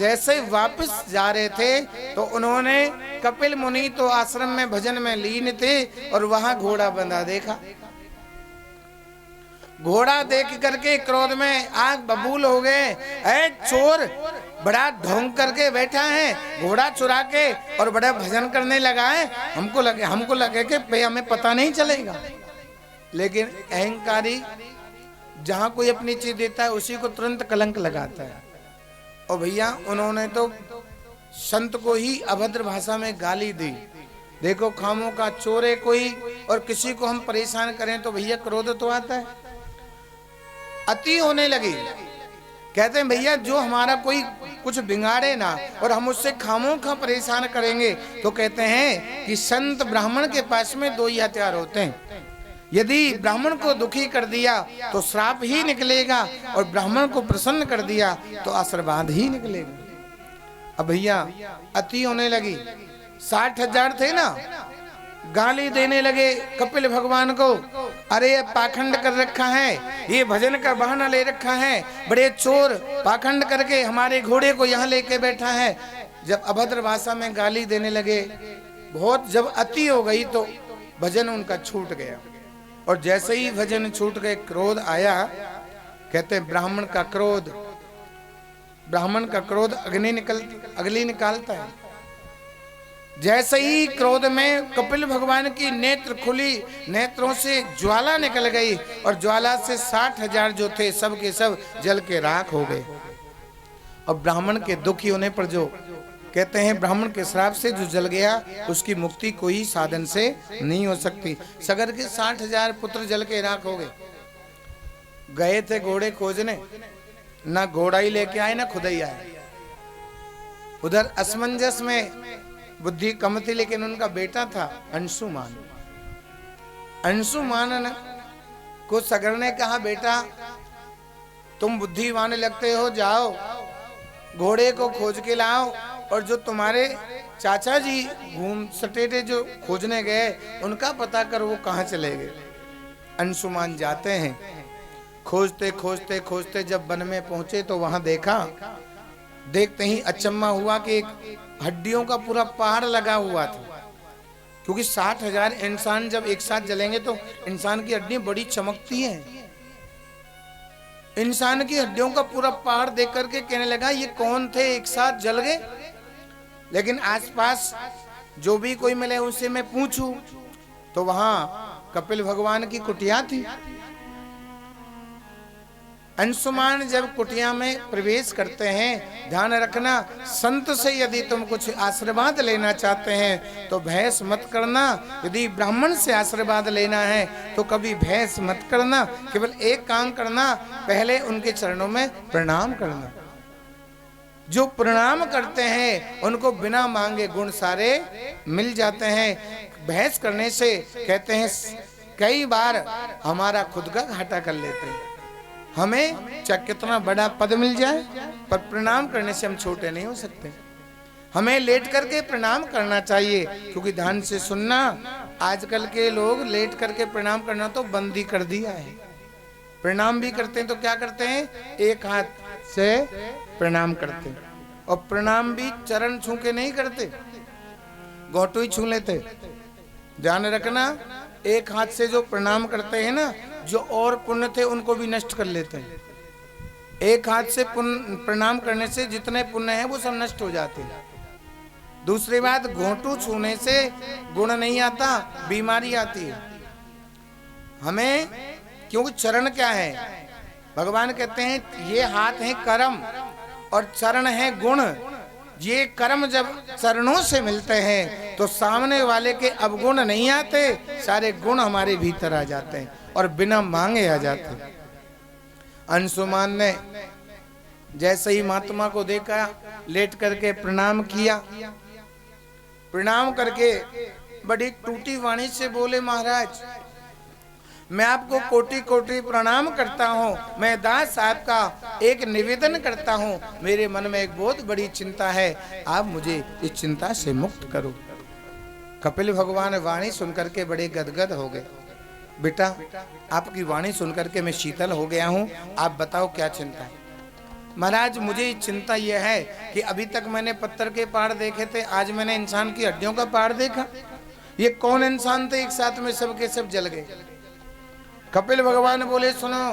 जैसे वापस जा रहे थे तो उन्होंने कपिल मुनि तो आश्रम में भजन में लीन थे और वहां घोड़ा बंधा देखा। घोड़ा देख करके क्रोध में आग बबूल हो गए। ऐ चोर, बड़ा ढोंग करके बैठा है, घोड़ा चुरा के और बड़ा भजन करने लगा है। हमको लगे कि भाई हमें पता नहीं चलेगा। लेकिन अहंकारी जहां कोई अपनी चीज देता है उसी को तुरंत कलंक लगाता है। और भैया उन्होंने तो संत को ही अभद्र भाषा में गाली दी। देखो खामों का चोर है कोई और किसी को हम परेशान करें तो भैया क्रोध तो आता है। अति होने लगी। कहते हैं भैया जो हमारा कोई कुछ बिगाड़े ना और हम उससे खामों खा परेशान करेंगे तो कहते हैं कि संत ब्राह्मण के पास में दो ही हथियार होते हैं। यदि ब्राह्मण को दुखी कर दिया तो श्राप ही निकलेगा और ब्राह्मण को प्रसन्न कर दिया तो आशीर्वाद ही निकलेगा। अब भैया अति होने लगी। 60,000 थे ना, गाली देने लगे कपिल भगवान को। अरे ये पाखंड कर रखा है, ये भजन का बहाना ले रखा है, बड़े चोर पाखंड करके हमारे घोड़े को यहाँ लेके बैठा है। जब अभद्र भाषा में गाली देने लगे, बहुत जब अति हो गई तो भजन उनका छूट गया। और जैसे ही भजन छूट गए क्रोध आया। कहते ब्राह्मण का क्रोध अग्नि निकालता है। जैसे ही क्रोध में कपिल भगवान की नेत्र खुली, नेत्रों से ज्वाला निकल गई और ज्वाला से 60,000 जो थे सब के सब जल के राख हो गए। और ब्राह्मण के दुखी होने पर जो कहते हैं ब्राह्मण के श्राप से जो जल गया उसकी मुक्ति कोई साधन से नहीं हो सकती। सगर के 60,000 पुत्र जल के राख हो गए। गए थे घोड़े खोजने, ना घोड़ा ही लेके आए ना खुद ही आए। उधर असमंजस में बुद्धि कम थी लेकिन उनका बेटा था अंशुमान। अंशुमान को सगर ने कहा बेटा तुम बुद्धिमान लगते हो, जाओ घोड़े को खोज के लाओ और जो तुम्हारे चाचा जी घूम सटेटे जो खोजने गए उनका पता कर वो कहाँ चले गए। अंशुमान जाते हैं, खोजते खोजते खोजते जब वन में पहुंचे तो वहां देखते ही अचम्मा हुआ कि एक हड्डियों का पूरा पहाड़ लगा हुआ था। क्योंकि 60,000 इंसान जब एक साथ जलेंगे तो इंसान की हड्डियां बड़ी चमकती हैं। इंसान की हड्डियों का पूरा पहाड़ देख करके कहने लगा ये कौन थे एक साथ जल गए। लेकिन आसपास जो भी कोई मिले उनसे मैं पूछूं तो वहां कपिल भगवान की कुटिया थी। अंशुमान जब कुटिया में प्रवेश करते हैं, ध्यान रखना संत से यदि तुम कुछ आशीर्वाद लेना चाहते हैं तो भैंस मत करना। यदि ब्राह्मण से आशीर्वाद लेना है तो कभी भैंस मत करना। केवल एक काम करना, पहले उनके चरणों में प्रणाम करना। जो प्रणाम करते हैं उनको बिना मांगे गुण सारे मिल जाते हैं। भैंस करने से कहते हैं कई बार हमारा खुद का घाटा कर लेते हैं। हमें चाहे कितना बड़ा पद मिल जाए पर प्रणाम करने से हम छोटे नहीं हो सकते। हमें लेट करके प्रणाम करना चाहिए क्योंकि ध्यान से सुनना, आजकल के लोग लेट करके प्रणाम करना तो बंद ही कर दिया है। प्रणाम भी करते हैं तो क्या करते हैं, एक हाथ से प्रणाम करते हैं और प्रणाम भी चरण छू के नहीं करते, घोटू ही छू लेते। ध्यान रखना, एक हाथ से जो प्रणाम करते हैं ना, जो और पुण्य थे उनको भी नष्ट कर लेते हैं। एक हाथ से प्रणाम करने से जितने पुण्य हैं वो सब नष्ट हो जाते हैं। दूसरी बात, घोंटू छूने से गुण नहीं आता, बीमारी आती है हमें। क्योंकि चरण क्या है, भगवान कहते हैं ये हाथ है कर्म और चरण है गुण। ये कर्म जब चरणों से मिलते हैं तो सामने वाले के अवगुण नहीं आते, सारे गुण हमारे भीतर आ जाते हैं और बिना मांगे आ जाते हैं। अंशुमान ने जैसे ही महात्मा को देखा, लेट करके प्रणाम किया। प्रणाम करके बड़ी टूटी वाणी से बोले, महाराज मैं आपको कोटि कोटि प्रणाम करता हूँ। मैं दास साहब का एक निवेदन करता हूँ, मेरे मन में एक बहुत बड़ी चिंता है, आप मुझे इस चिंता से मुक्त करो। कपिल भगवान वाणी सुनकर के बड़े गदगद हो गए। बेटा आपकी वाणी सुनकर के मैं शीतल हो गया हूँ, आप बताओ क्या चिंता है। महाराज मुझे चिंता यह है कि अभी तक मैंने पत्थर के पहाड़ देखे थे, आज मैंने इंसान की हड्डियों का पहाड़ देखा। ये कौन इंसान थे, एक साथ में सबके सब जल गए। कपिल भगवान बोले सुनो,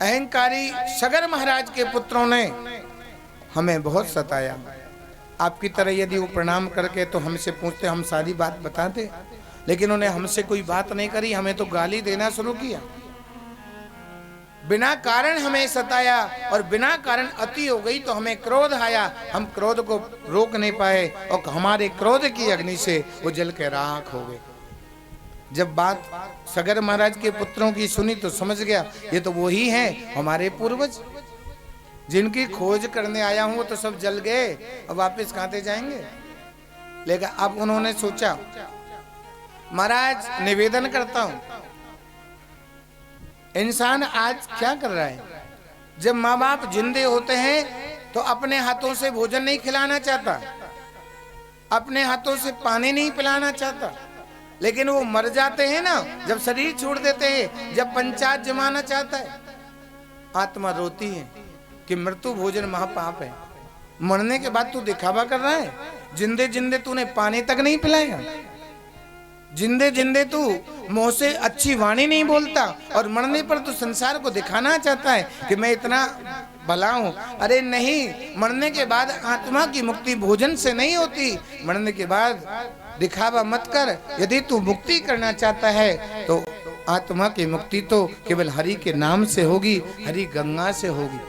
अहंकारी सगर महाराज के पुत्रों ने हमें बहुत सताया। आपकी तरह यदि वो प्रणाम करके तो हमसे पूछते, हम सारी बात बताते, लेकिन उन्हें हमसे कोई बात नहीं करी, हमें तो गाली देना शुरू किया। बिना कारण हमें सताया और बिना कारण अति हो गई तो हमें क्रोध आया, हम क्रोध को रोक नहीं पाए और हमारे क्रोध की अग्नि से वो जल के राख हो गए। जब बात सगर महाराज के पुत्रों की सुनी तो समझ गया ये तो वही हैं हमारे पूर्वज जिनकी खोज करने आया हूं, वो तो सब जल गए, अब वापस कहां जाएंगे। लेकिन अब उन्होंने सोचा, महाराज निवेदन करता हूं, इंसान आज क्या कर रहा है, जब माँ बाप जिंदे होते हैं तो अपने हाथों से भोजन नहीं खिलाना चाहता, अपने हाथों से पानी नहीं पिलाना चाहता, लेकिन वो मर जाते हैं ना, जब शरीर छोड़ देते हैं, जब पंचायत जमाना चाहता है, आत्मा रोती है कि मृत्यु भोजन महापाप है। मरने के बाद तू दिखावा कर रहा है, जिंदे जिंदे तूने पानी तक नहीं पिलाया, जिंदे जिंदे तू मुंह से अच्छी वाणी नहीं बोलता और मरने पर तू संसार को दिखाना चाहता है कि मैं इतना भला हूं। अरे नहीं, मरने के बाद आत्मा की मुक्ति भोजन से नहीं होती, मरने के बाद दिखावा मत कर। यदि तू मुक्ति करना चाहता है तो आत्मा की मुक्ति तो केवल हरि के नाम से होगी, हरि गंगा से होगी।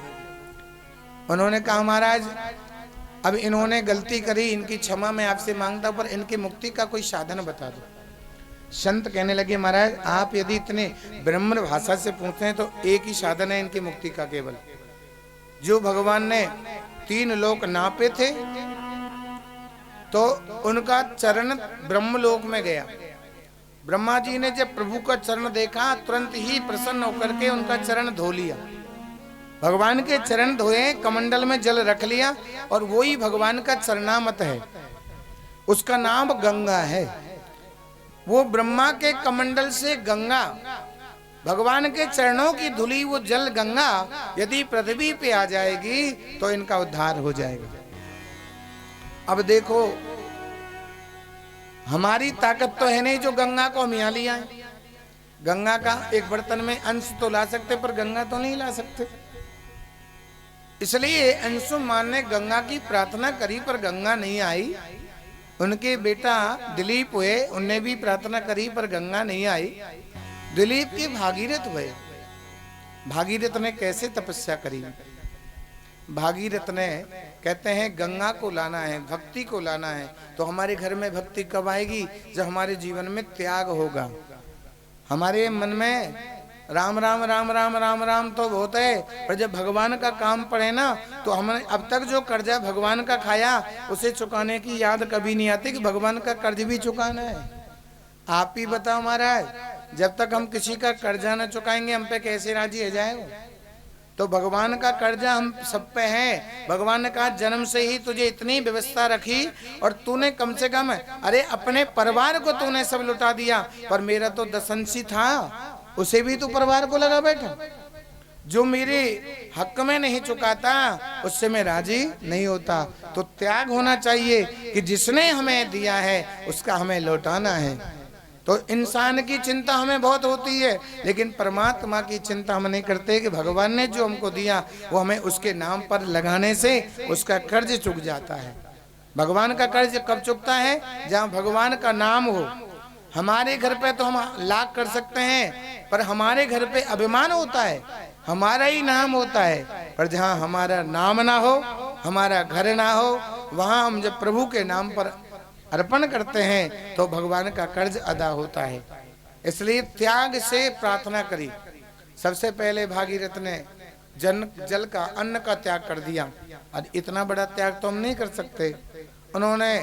उन्होंने कहा, महाराज अब इन्होंने गलती करी, इनकी क्षमा मैं आपसे मांगता हूं, पर इनकी मुक्ति का कोई साधन बता दो। संत कहने लगे, महाराज आप यदि इतने ब्रह्म भाषा से पूछते हैं तो एक ही साधन है इनकी मुक्ति का, केवल जो भगवान ने 3 लोक नापे थे तो उनका चरण ब्रह्मलोक में गया। ब्रह्मा जी ने जब प्रभु का चरण देखा तुरंत ही प्रसन्न होकर के उनका चरण धो लिया, भगवान के चरण धोए, कमंडल में जल रख लिया और वही भगवान का चरणामत है, उसका नाम गंगा है। वो ब्रह्मा के कमंडल से गंगा, भगवान के चरणों की धुली वो जल गंगा यदि पृथ्वी पे आ जाएगी तो इनका उद्धार हो जाएगा। अब देखो, हमारी ताकत तो है नहीं जो गंगा को हम यहाँ लिया है। गंगा का एक बर्तन में अंश तो ला सकते पर गंगा तो नहीं ला सकते, इसलिए अंशुमान ने गंगा की प्रार्थना करी पर गंगा नहीं आई। उनके बेटा दिलीप हुए, उनने भी प्रार्थना करी पर गंगा नहीं आई। दिलीप के भागीरथ हुए। भागीरथ ने कैसे तपस्या करी? भागीरथ ने कहते हैं गंगा को लाना है, भक्ति को लाना है, तो हमारे घर में भक्ति कब आएगी? जब हमारे जीवन में त्याग होगा। हमारे मन में राम राम राम राम राम राम तो बहुत है, पर जब भगवान का काम पड़े ना तो हमने अब तक जो कर्जा भगवान का खाया उसे चुकाने की याद कभी नहीं आती कि भगवान का कर्ज भी चुकाना है। आप ही बताओ महाराज, जब तक हम किसी का कर्जा न चुकाएंगे हम पे कैसे राजी हो जाएगा? तो भगवान का कर्जा हम सब पे है। भगवान ने कहा जन्म से ही तुझे इतनी व्यवस्था रखी और तूने कम से कम अरे अपने परिवार को तूने सब लुटा दिया, पर मेरा तो दशंशी था, उसे भी तू परिवार को लगा बैठा। जो मेरे हक में नहीं चुकाता उससे मैं राजी नहीं होता। तो त्याग होना चाहिए कि जिसने हमें दिया है उसका हमें लौटाना है। तो इंसान की चिंता हमें बहुत होती है, लेकिन परमात्मा की चिंता हम नहीं करते कि भगवान ने जो हमको दिया वो हमें उसके नाम पर लगाने से उसका कर्ज चुक जाता है। भगवान का कर्ज कब चुकता है? जहाँ भगवान का नाम हो। हमारे घर पे तो हम लाख कर सकते हैं, पर हमारे घर पे अभिमान होता है, हमारा ही नाम होता है, पर जहाँ हमारा नाम ना हो, हमारा घर ना हो, वहाँ हम जब प्रभु के नाम पर अर्पण करते हैं तो भगवान का कर्ज अदा होता है। इसलिए त्याग से प्रार्थना करी। सबसे पहले भागीरथ ने जल का, अन्न का त्याग कर दिया। और इतना बड़ा त्याग तो हम नहीं कर सकते। उन्होंने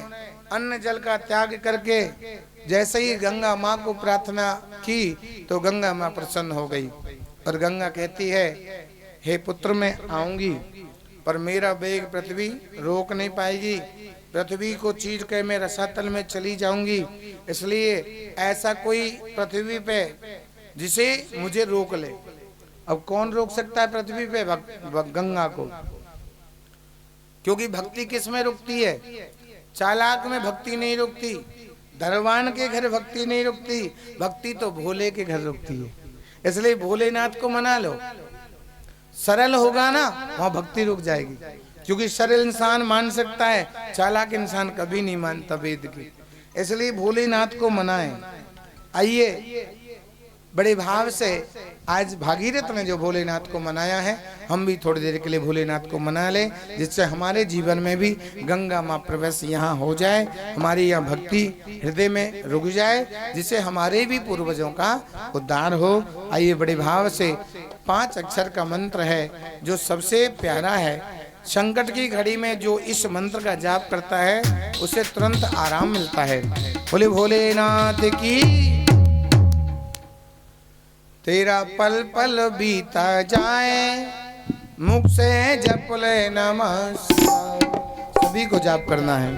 अन्न जल का त्याग करके जैसे ही गंगा माँ को प्रार्थना की तो गंगा माँ प्रसन्न हो गई और गंगा कहती है, हे पुत्र मैं आऊंगी पर मेरा वेग पृथ्वी रोक नहीं पाएगी, पृथ्वी को चीर के मैं रसातल में चली जाऊंगी, इसलिए ऐसा कोई पृथ्वी पे जिसे मुझे रोक ले। अब कौन रोक सकता है पृथ्वी पे गंगा को? क्योंकि भक्ति किस में रुकती है? चालाक में भक्ति नहीं रुकती, धनवान के घर भक्ति नहीं रुकती, भक्ति तो भोले के घर रुकती है। इसलिए भोलेनाथ को मना लो, सरल होगा ना वहां भक्ति रुक जाएगी। क्योंकि सरल इंसान मान सकता है, चालाक इंसान कभी नहीं मानता वेद की, इसलिए भोलेनाथ को मनाएं। आइए बड़े भाव से आज भागीरथ ने जो भोलेनाथ को मनाया है, हम भी थोड़ी देर के लिए भोलेनाथ को मना लें, जिससे हमारे जीवन में भी गंगा माँ प्रवेश यहाँ हो जाए, हमारी यहाँ भक्ति हृदय में रुक जाए, जिससे हमारे भी पूर्वजों का उद्धार हो। आइए बड़े भाव से 5 अक्षर का मंत्र है जो सबसे प्यारा है। संकट की घड़ी में जो इस मंत्र का जाप करता है उसे तुरंत आराम मिलता है। बोले भोलेनाथ की। तेरा पल पल बीता जाए, मुख से जप ले नमः। सभी को जाप करना है।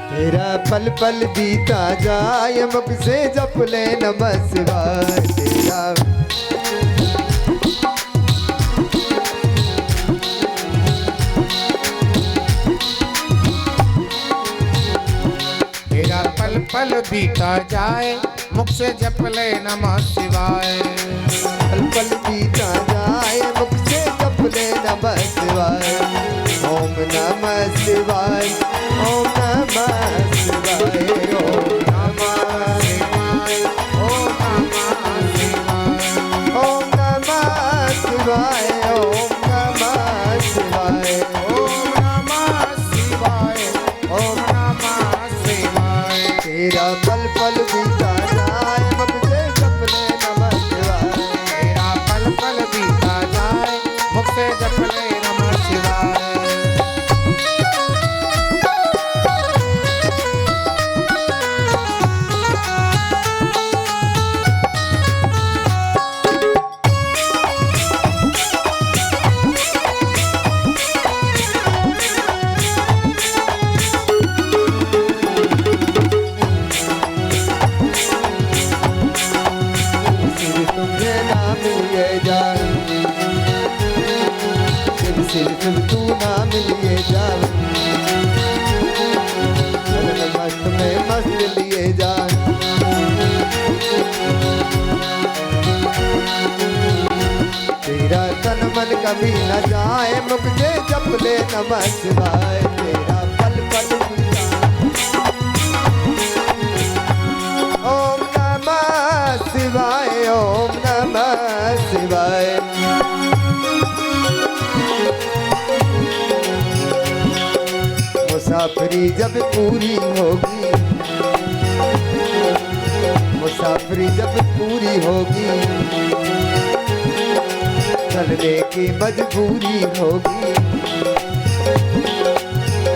तेरा पल पल बीता जाए, मुख से जप ले नमः शिवाय। तेरा पल पल बीता जाए, मुख से जप ले नमः शिवाय। पल पल बीता जाए, मुख से जप ले नमः शिवाय। ओम नमः शिवाय, ओम नमः शिवाय, ओम नमः शिवाय, ओम नमः शिवाय, ओम नमः शिवाय, ओम नमः शिवाय, ओम नमः शिवाय, ओम नमः शिवाय। तेरा पल पल बीता जाए, मुख से जप ले नमः शिवाय। तेरा पल पल बीता जाए, मुख से जप ले नमः शिवाय। सिर्फ तू नाम लिए जा, मस्त में मस्त लिए जा। तेरा तन मन कभी न जाए, मुख से जप ले नमः शिवाय। तेरा पल पल ओम नमः शिवाय, ओम नमः शिवाय। मुसाफरी जब पूरी होगी, मुसाफरी जब पूरी होगी, चलने की मजबूरी होगी,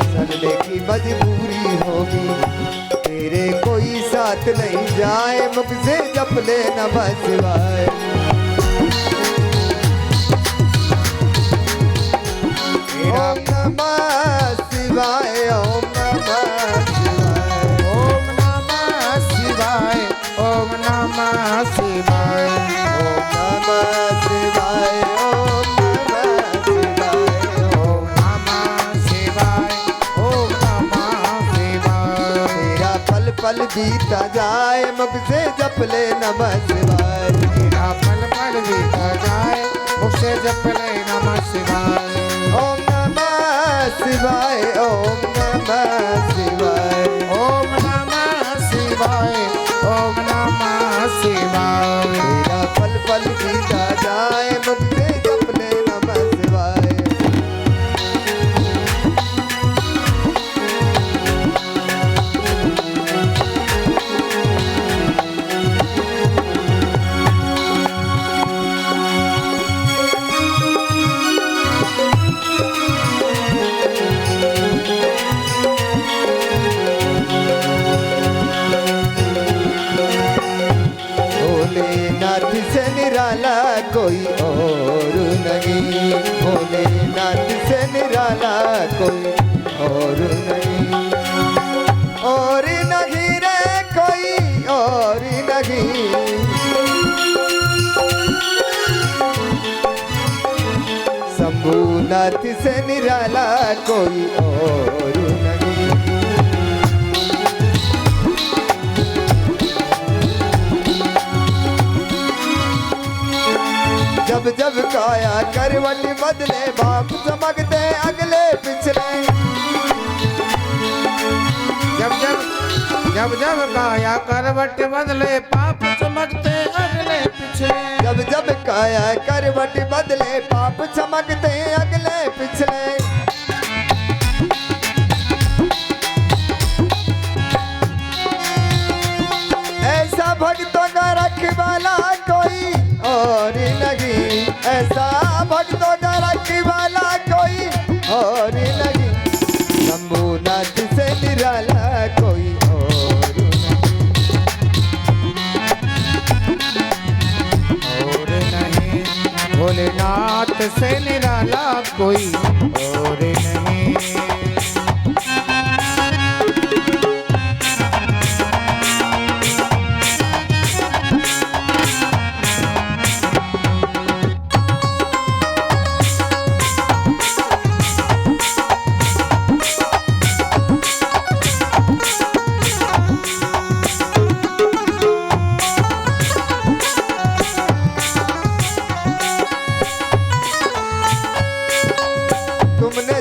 चलने की मजबूरी होगी। तेरे कोई साथ नहीं जाए, मुख से जप ले नमः शिवाय। ओम नमः शिवाय, ओम नमः शिवाय, ओम नमः शिवाय, ओम नमः शिवाय, ओम नमः शिवाय, ओम नमः शिवाय, ओम नमः शिवाय, ओम नमः शिवाय। तेरा पल पल बीता जाए, मुख से जप ले नमः शिवाय। तेरा पल पल बीता जाए, मुख से जप ले नमः शिवाय। ओम नमः शिवाय, ओम नमः शिवाय, ओम नमः शिवाय, ओम नमः शिवाय। तेरा पल पल बीता जाए, मुख से जप ले नमः शिवाय। भोलेनाथ से निराला कोई और नहीं, भोलेनाथ से निराला कोई और नहीं, और नहीं रे कोई और नहीं। शंभुनाथ से निराला कोई और नहीं। जब जब काया करवट बदले बाप चमकते अगले पिछले, जब जब काया करवट बदले पाप चमकते अगले पिछले, जब जब काया करवट बदले पाप चमकते अगले पिछले। ऐसा भक्तों का रखवाला कोई और नहीं, ऐसा भक्तों का रखवाला कोई और नहीं। शंभुनाथ से निराला कोई और नहीं, भोलेनाथ से निराला कोई और नहीं।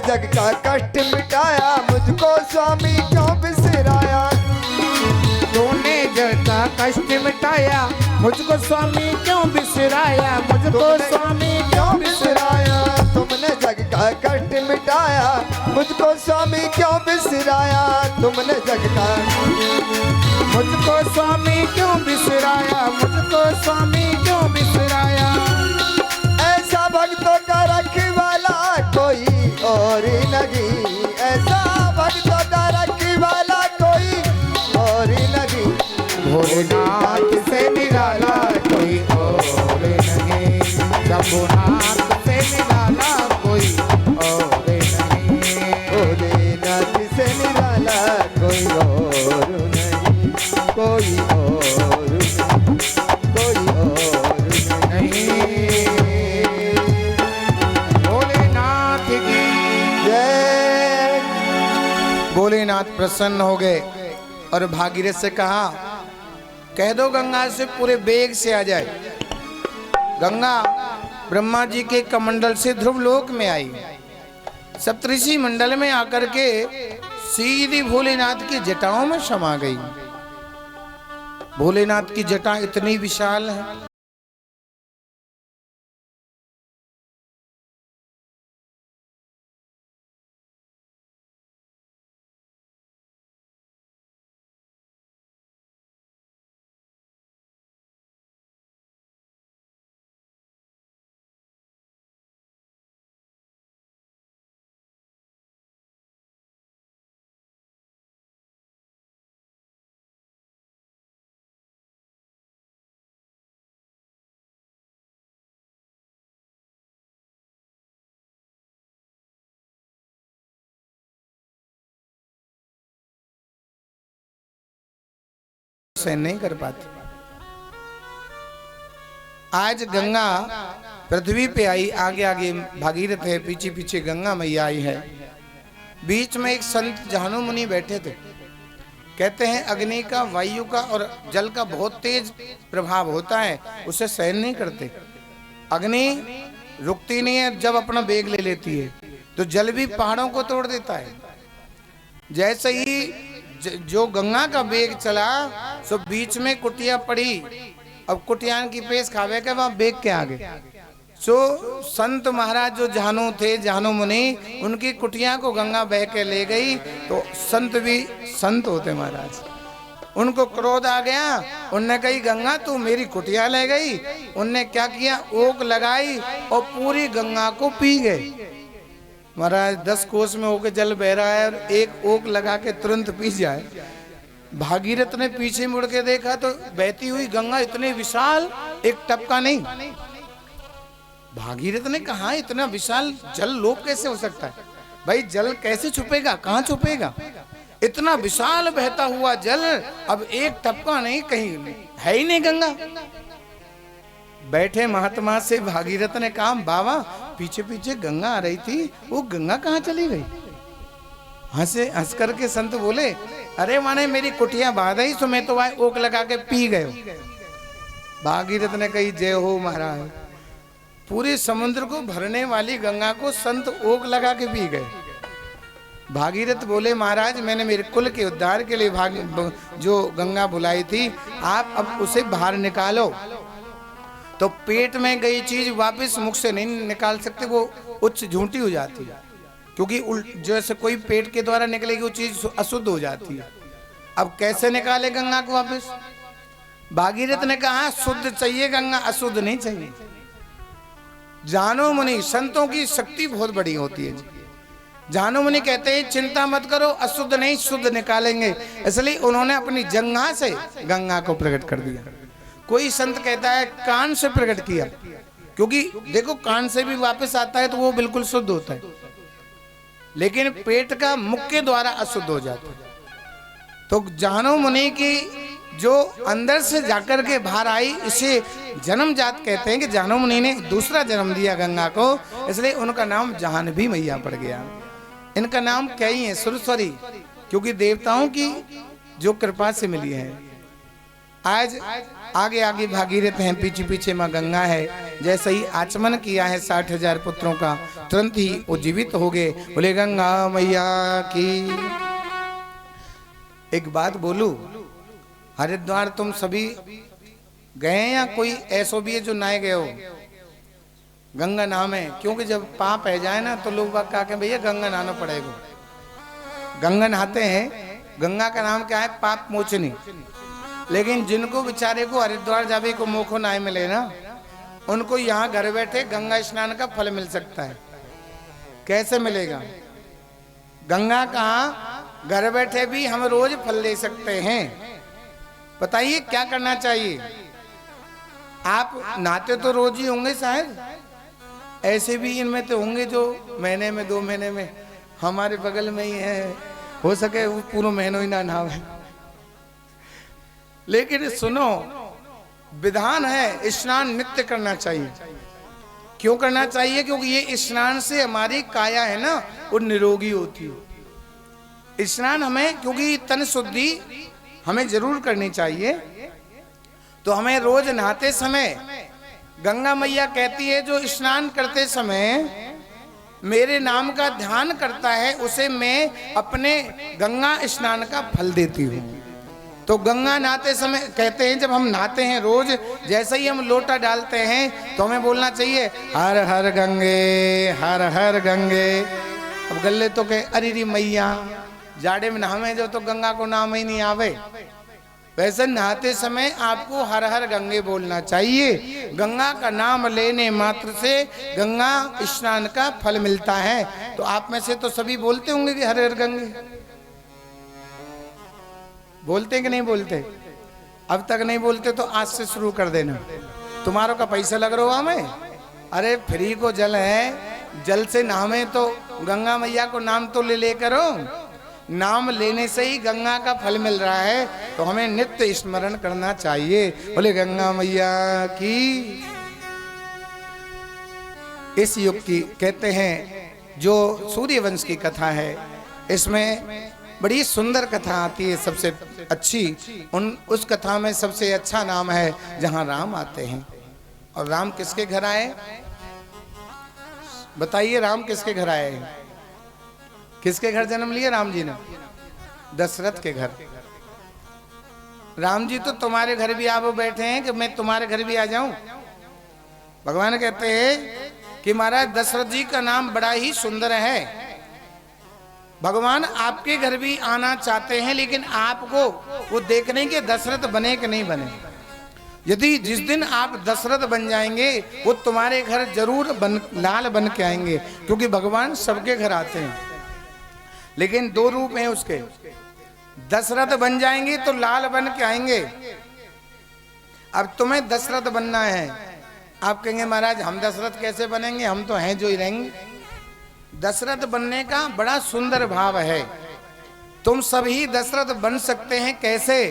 जग का कष्ट मिटाया मुझको स्वामी क्यों बिसराया। तूने जग का कष्ट मिटाया मुझको स्वामी क्यों बिसराया, मुझको स्वामी क्यों बिसराया। तुमने जग का कष्ट मिटाया मुझको स्वामी क्यों बिसराया। तुमने जग का मुझको स्वामी क्यों बिसराया, मुझको स्वामी क्यों बिसराया। ऐसा भक्तों का रखवाला कोई और नहीं, ऐसा भक्तों का रखवाला कोई और नहीं। भोलेनाथ से निराला कोई और नहीं, शंभुनाथ से निराला कोई और नहीं। भोलेनाथ से निराला कोई और नहीं, कोई और नहीं, कोई और नहीं। भोलेनाथ की जय। भोलेनाथ प्रसन्न हो गए और भागीरथ से कहा, कह दो गंगा से पूरे बेग से आ जाए। गंगा ब्रह्मा जी के कमंडल से ध्रुव लोक में आई, सप्तऋषि मंडल में आकर के सीधी भोलेनाथ की जटाओं में समा गई। भोलेनाथ की जटा इतनी विशाल है, सहन नहीं कर पाती। आज गंगा पृथ्वी पे आई, आगे आगे भागीरथ है, पीछे पीछे गंगा मैया आई है। बीच में एक संत जाहनु मुनि बैठे थे। कहते हैं अग्नि का, वायु का और जल का बहुत तेज प्रभाव होता है, उसे सहन नहीं करते। अग्नि रुकती नहीं है, जब अपना वेग ले लेती है, तो जल भी पहाड़ों को तोड़ देता है। जैसे ही जो गंगा का वेग चला, सो बीच में कुटिया पड़ी। अब कुटियान की पेश खावे के वहां वेग के आगे। सो संत महाराज जो जाहनु थे, जाहनु मुनि, उनकी कुटिया को गंगा बह के ले गई। तो संत भी संत होते महाराज, उनको क्रोध आ गया। उनने कही गंगा तू मेरी कुटिया ले गई। उनने क्या किया, ओक लगाई और पूरी गंगा को पी गए। महाराज 10 कोस में होके जल बह रहा है और एक ओक लगा के तुरंत पी जाए। भागीरथ ने पीछे मुड़ के देखा तो बहती हुई गंगा इतनी विशाल, एक टपका नहीं। भागीरथ ने कहा इतना विशाल जल लोप कैसे हो सकता है? भाई जल कैसे छुपेगा, कहाँ छुपेगा? इतना विशाल बहता हुआ जल, अब एक टपका नहीं, कहीं है ही नहीं गंगा। बैठे महात्मा से भागीरथ ने कहा बाबा पीछे पीछे गंगा आ रही थी, वो गंगा कहाँ चली गई? हंस करके संत बोले अरे माने मेरी कुटिया बांध आई, तो मैं तो वहां ओक लगा के पी गए। भागीरथ ने कही जय हो महाराज, पूरे समुद्र को भरने वाली गंगा को संत ओक लगा के पी गए। भागीरथ बोले महाराज मैंने मेरे कुल के उद्धार के लिए जो गंगा बुलाई थी, आप अब उसे बाहर निकालो। तो पेट में गई चीज वापस मुख से नहीं निकाल सकते, वो उच्च झूठी हो जाती है, क्योंकि जैसे कोई पेट के द्वारा निकलेगी वो चीज अशुद्ध हो जाती है। अब कैसे निकाले गंगा को वापस? भागीरथ ने कहा शुद्ध चाहिए गंगा, अशुद्ध नहीं चाहिए। जानो मुनि, संतों की शक्ति बहुत बड़ी होती है। जानो मुनि कहते हैं चिंता मत करो, अशुद्ध नहीं शुद्ध निकालेंगे, इसलिए उन्होंने अपनी जंघा से गंगा को प्रकट कर दिया। कोई संत कहता है कान से प्रकट किया, क्योंकि देखो कान से भी वापस आता है तो वो बिल्कुल शुद्ध होता है, लेकिन पेट का मुख के द्वारा अशुद्ध हो जाता है। तो जानो मुनि की जो अंदर से जाकर के बाहर आई, इसे जन्म जात कहते हैं कि जानो मुनि ने दूसरा जन्म दिया गंगा को, इसलिए उनका नाम जाह्नवी मैया पड़ गया। इनका नाम कई है सुरस्वरी, क्योंकि देवताओं की जो कृपा से मिली है। आज आगे आगे भागीरथ हैं, पीछे पीछे माँ गंगा है। जैसे ही आचमन किया है 60,000 पुत्रों का, तुरंत ही वो जीवित हो गए। बोले गंगा मैया की। एक बात बोलूं, हरिद्वार तुम सभी गए या कोई ऐसो भी है जो नहाए गए हो? गंगा नाम है, क्योंकि जब पाप है जाए ना तो लोग बात कहा भैया गंगा नहाना पड़ेगा। गंगा नहाते हैं, गंगा का नाम क्या है? पाप मोचनी। लेकिन जिनको बेचारे को हरिद्वार जावे को मौको ना मिले ना, उनको यहाँ घर बैठे गंगा स्नान का फल मिल सकता है। कैसे मिलेगा? गंगा कहाँ, घर बैठे भी हम रोज फल ले सकते हैं। बताइए क्या करना चाहिए? आप नहाते तो रोज ही होंगे शायद, ऐसे भी इनमें तो होंगे जो महीने में 2 महीने में, हमारे बगल में ही है, हो सके वो पूरा महीनों ही ना नहावे। लेकिन सुनो, विधान है स्नान नित्य करना चाहिए। क्यों करना चाहिए? क्योंकि ये स्नान से हमारी काया है ना वो निरोगी होती है। स्नान हमें, क्योंकि तन शुद्धि हमें जरूर करनी चाहिए, तो हमें रोज नहाते समय गंगा मैया कहती है जो स्नान करते समय मेरे नाम का ध्यान करता है उसे मैं अपने गंगा स्नान का फल देती हूँ। तो गंगा नहाते समय कहते हैं, जब हम नहाते हैं रोज, जैसे ही हम लोटा डालते हैं तो हमें बोलना चाहिए हर हर गंगे, हर हर गंगे। अब गल्ले तो कहे अरे री मैया, जाड़े में नहावे जो तो गंगा को नाम ही नहीं आवे। वैसे नहाते समय आपको हर हर गंगे बोलना चाहिए। गंगा का नाम लेने मात्र से गंगा स्नान का फल मिलता है। तो आप में से तो सभी बोलते होंगे कि हर हर गंगे, बोलते हैं कि नहीं बोलते? अब तक नहीं बोलते तो आज से शुरू कर देना। तुम्हारों का पैसा लग रहा है हमें, अरे फ्री को जल है, जल से नहावे तो गंगा मैया को नाम तो ले करो। नाम लेने से ही गंगा का फल मिल रहा है, तो हमें नित्य स्मरण करना चाहिए। बोले गंगा मैया की। इस युग की कहते हैं जो सूर्यवंश की कथा है, इसमें बड़ी सुंदर कथा आती है सबसे अच्छी। उस कथा में सबसे अच्छा नाम है जहां राम आते हैं। और राम किसके घर आए? बताइए, राम किसके घर आए? किसके घर जन्म लिया राम जी ने? दशरथ के घर। राम जी तो तुम्हारे घर भी आप बैठे हैं कि मैं तुम्हारे घर भी आ जाऊं? भगवान कहते हैं कि महाराज दशरथ जी का नाम बड़ा ही सुंदर है। भगवान आपके घर भी आना चाहते हैं, लेकिन आपको वो देखने के दशरथ बने कि नहीं बने। यदि जिस दिन आप दशरथ बन जाएंगे, वो तुम्हारे घर जरूर लाल बन के आएंगे, क्योंकि भगवान सबके घर आते हैं। लेकिन 2 रूप हैं उसके। दशरथ बन जाएंगे तो लाल बन के आएंगे। अब तुम्हें दशरथ बनना है आप कहेंगे महाराज हम दशरथ कैसे बनेंगे, हम तो हैं जो ही रहेंगे। दशरथ बनने का बड़ा सुंदर भाव है। तुम सभी दशरथ बन सकते हैं। कैसे?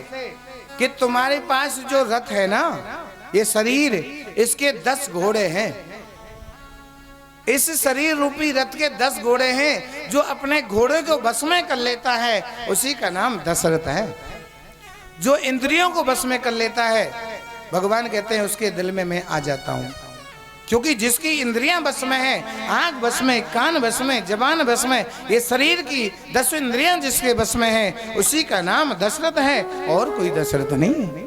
कि तुम्हारे पास जो रथ है ना, ये शरीर, इसके 10 घोड़े हैं। इस शरीर रूपी रथ के 10 घोड़े हैं। जो अपने घोड़े को वश में कर लेता है उसी का नाम दशरथ है। जो इंद्रियों को वश में कर लेता है, भगवान कहते हैं उसके दिल में मैं आ जाता हूं। क्योंकि जिसकी इंद्रियां बस में है, आंख बस में, कान बस में, जबान बस में, ये शरीर की 10 इंद्रियां जिसके बस में है उसी का नाम दशरथ है, और कोई दशरथ नहीं है।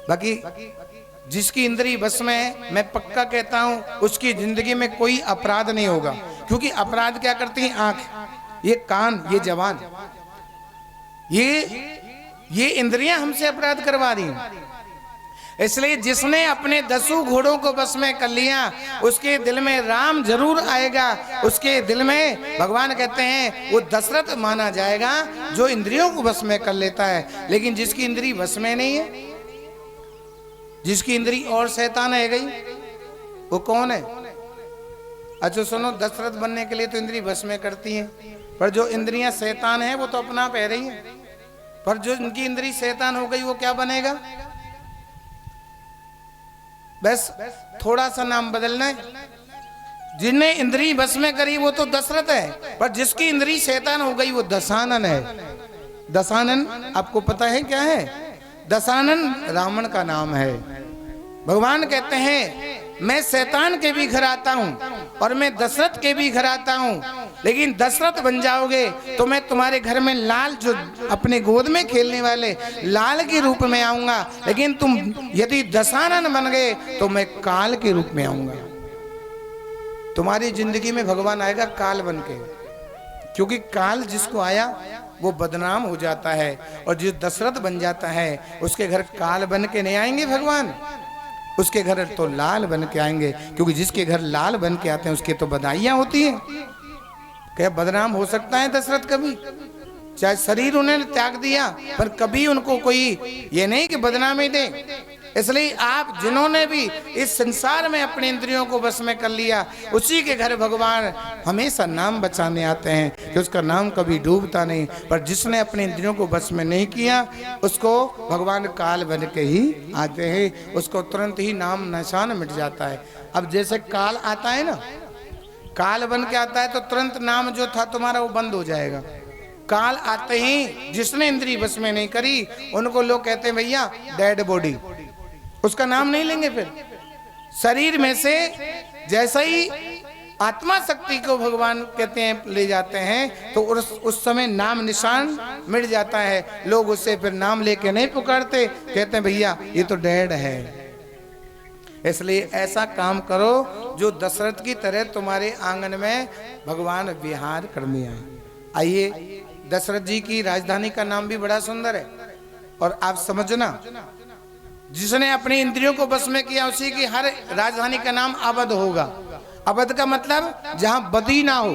बाकी जिसकी इंद्री बस में है, मैं पक्का कहता हूं उसकी जिंदगी में कोई अपराध नहीं होगा। क्योंकि अपराध क्या करती है? आंख, ये कान, ये जबान, ये इंद्रियां हमसे अपराध करवा रही हैं। इसलिए जिसने अपने 10 घोड़ों को बस में कर लिया उसके दिल में राम जरूर आएगा। उसके दिल में भगवान कहते हैं वो दशरथ माना जाएगा जो इंद्रियों को बस में कर लेता है। लेकिन जिसकी इंद्री बस में नहीं है, जिसकी इंद्री और शैतान है गई, वो कौन है? अच्छा सुनो, दशरथ बनने के लिए तो इंद्री बस में करती है, पर जो इंद्रियां शैतान है वो तो अपना आप रही है। पर जो इनकी इंद्री शैतान हो गई वो क्या बनेगा? बस थोड़ा सा नाम बदलना है। जिन्हें इंद्री बस में करी वो तो दशरथ है, पर जिसकी इंद्री शैतान हो गई वो दशानन है। दशानन आपको पता है क्या है? दशानन रावण का नाम है। भगवान कहते हैं मैं शैतान के भी घर आता हूं और मैं दशरथ के भी घर आता हूं, लेकिन दशरथ बन जाओगे तो मैं तुम्हारे घर में लाल, जो अपने गोद में खेलने वाले लाल के रूप में आऊंगा। लेकिन तुम यदि दशानन बन गए तो मैं काल के रूप में आऊंगा। तुम्हारी जिंदगी में भगवान आएगा काल बन के, क्योंकि काल जिसको आया वो बदनाम हो जाता है, और जो दशरथ बन जाता है उसके घर काल बन के नहीं आएंगे भगवान, उसके घर तो लाल बन के आएंगे। क्योंकि जिसके घर लाल बन के आते हैं उसके तो बधाइयां होती हैं। क्या बदनाम हो सकता है दशरथ कभी? चाहे शरीर उन्होंने त्याग दिया, पर कभी उनको कोई ये नहीं कि बदनामी दे। इसलिए आप जिन्होंने भी इस संसार में अपने इंद्रियों को बस में कर लिया, उसी के घर भगवान हमेशा नाम बचाने आते हैं कि उसका नाम कभी डूबता नहीं। पर जिसने अपने इंद्रियों को बस में नहीं किया उसको भगवान काल बन के ही आते हैं, उसको तुरंत ही नाम निशान मिट जाता है। अब जैसे काल आता है ना, काल बन के आता है तो तुरंत नाम जो था तुम्हारा वो बंद हो जाएगा। काल आते ही जिसने इंद्री बस में नहीं करी उनको लोग कहते हैं भैया डेड बॉडी, उसका नाम नहीं लेंगे। फिर शरीर में से जैसे ही आत्मा शक्ति को भगवान कहते हैं ले जाते हैं तो उस समय नाम निशान मिट जाता है। लोग उससे फिर नाम लेके नहीं पुकारते, कहते हैं भैया ये तो डेड है। इसलिए ऐसा काम करो जो दशरथ की तरह तुम्हारे आंगन में भगवान विहार करने आए। आइए, दशरथ जी की राजधानी का नाम भी बड़ा सुंदर है, और आप समझना जिसने अपनी इंद्रियों को बस में किया उसी की हर राजधानी का नाम अवध होगा। अवध का मतलब जहां बदी ना हो,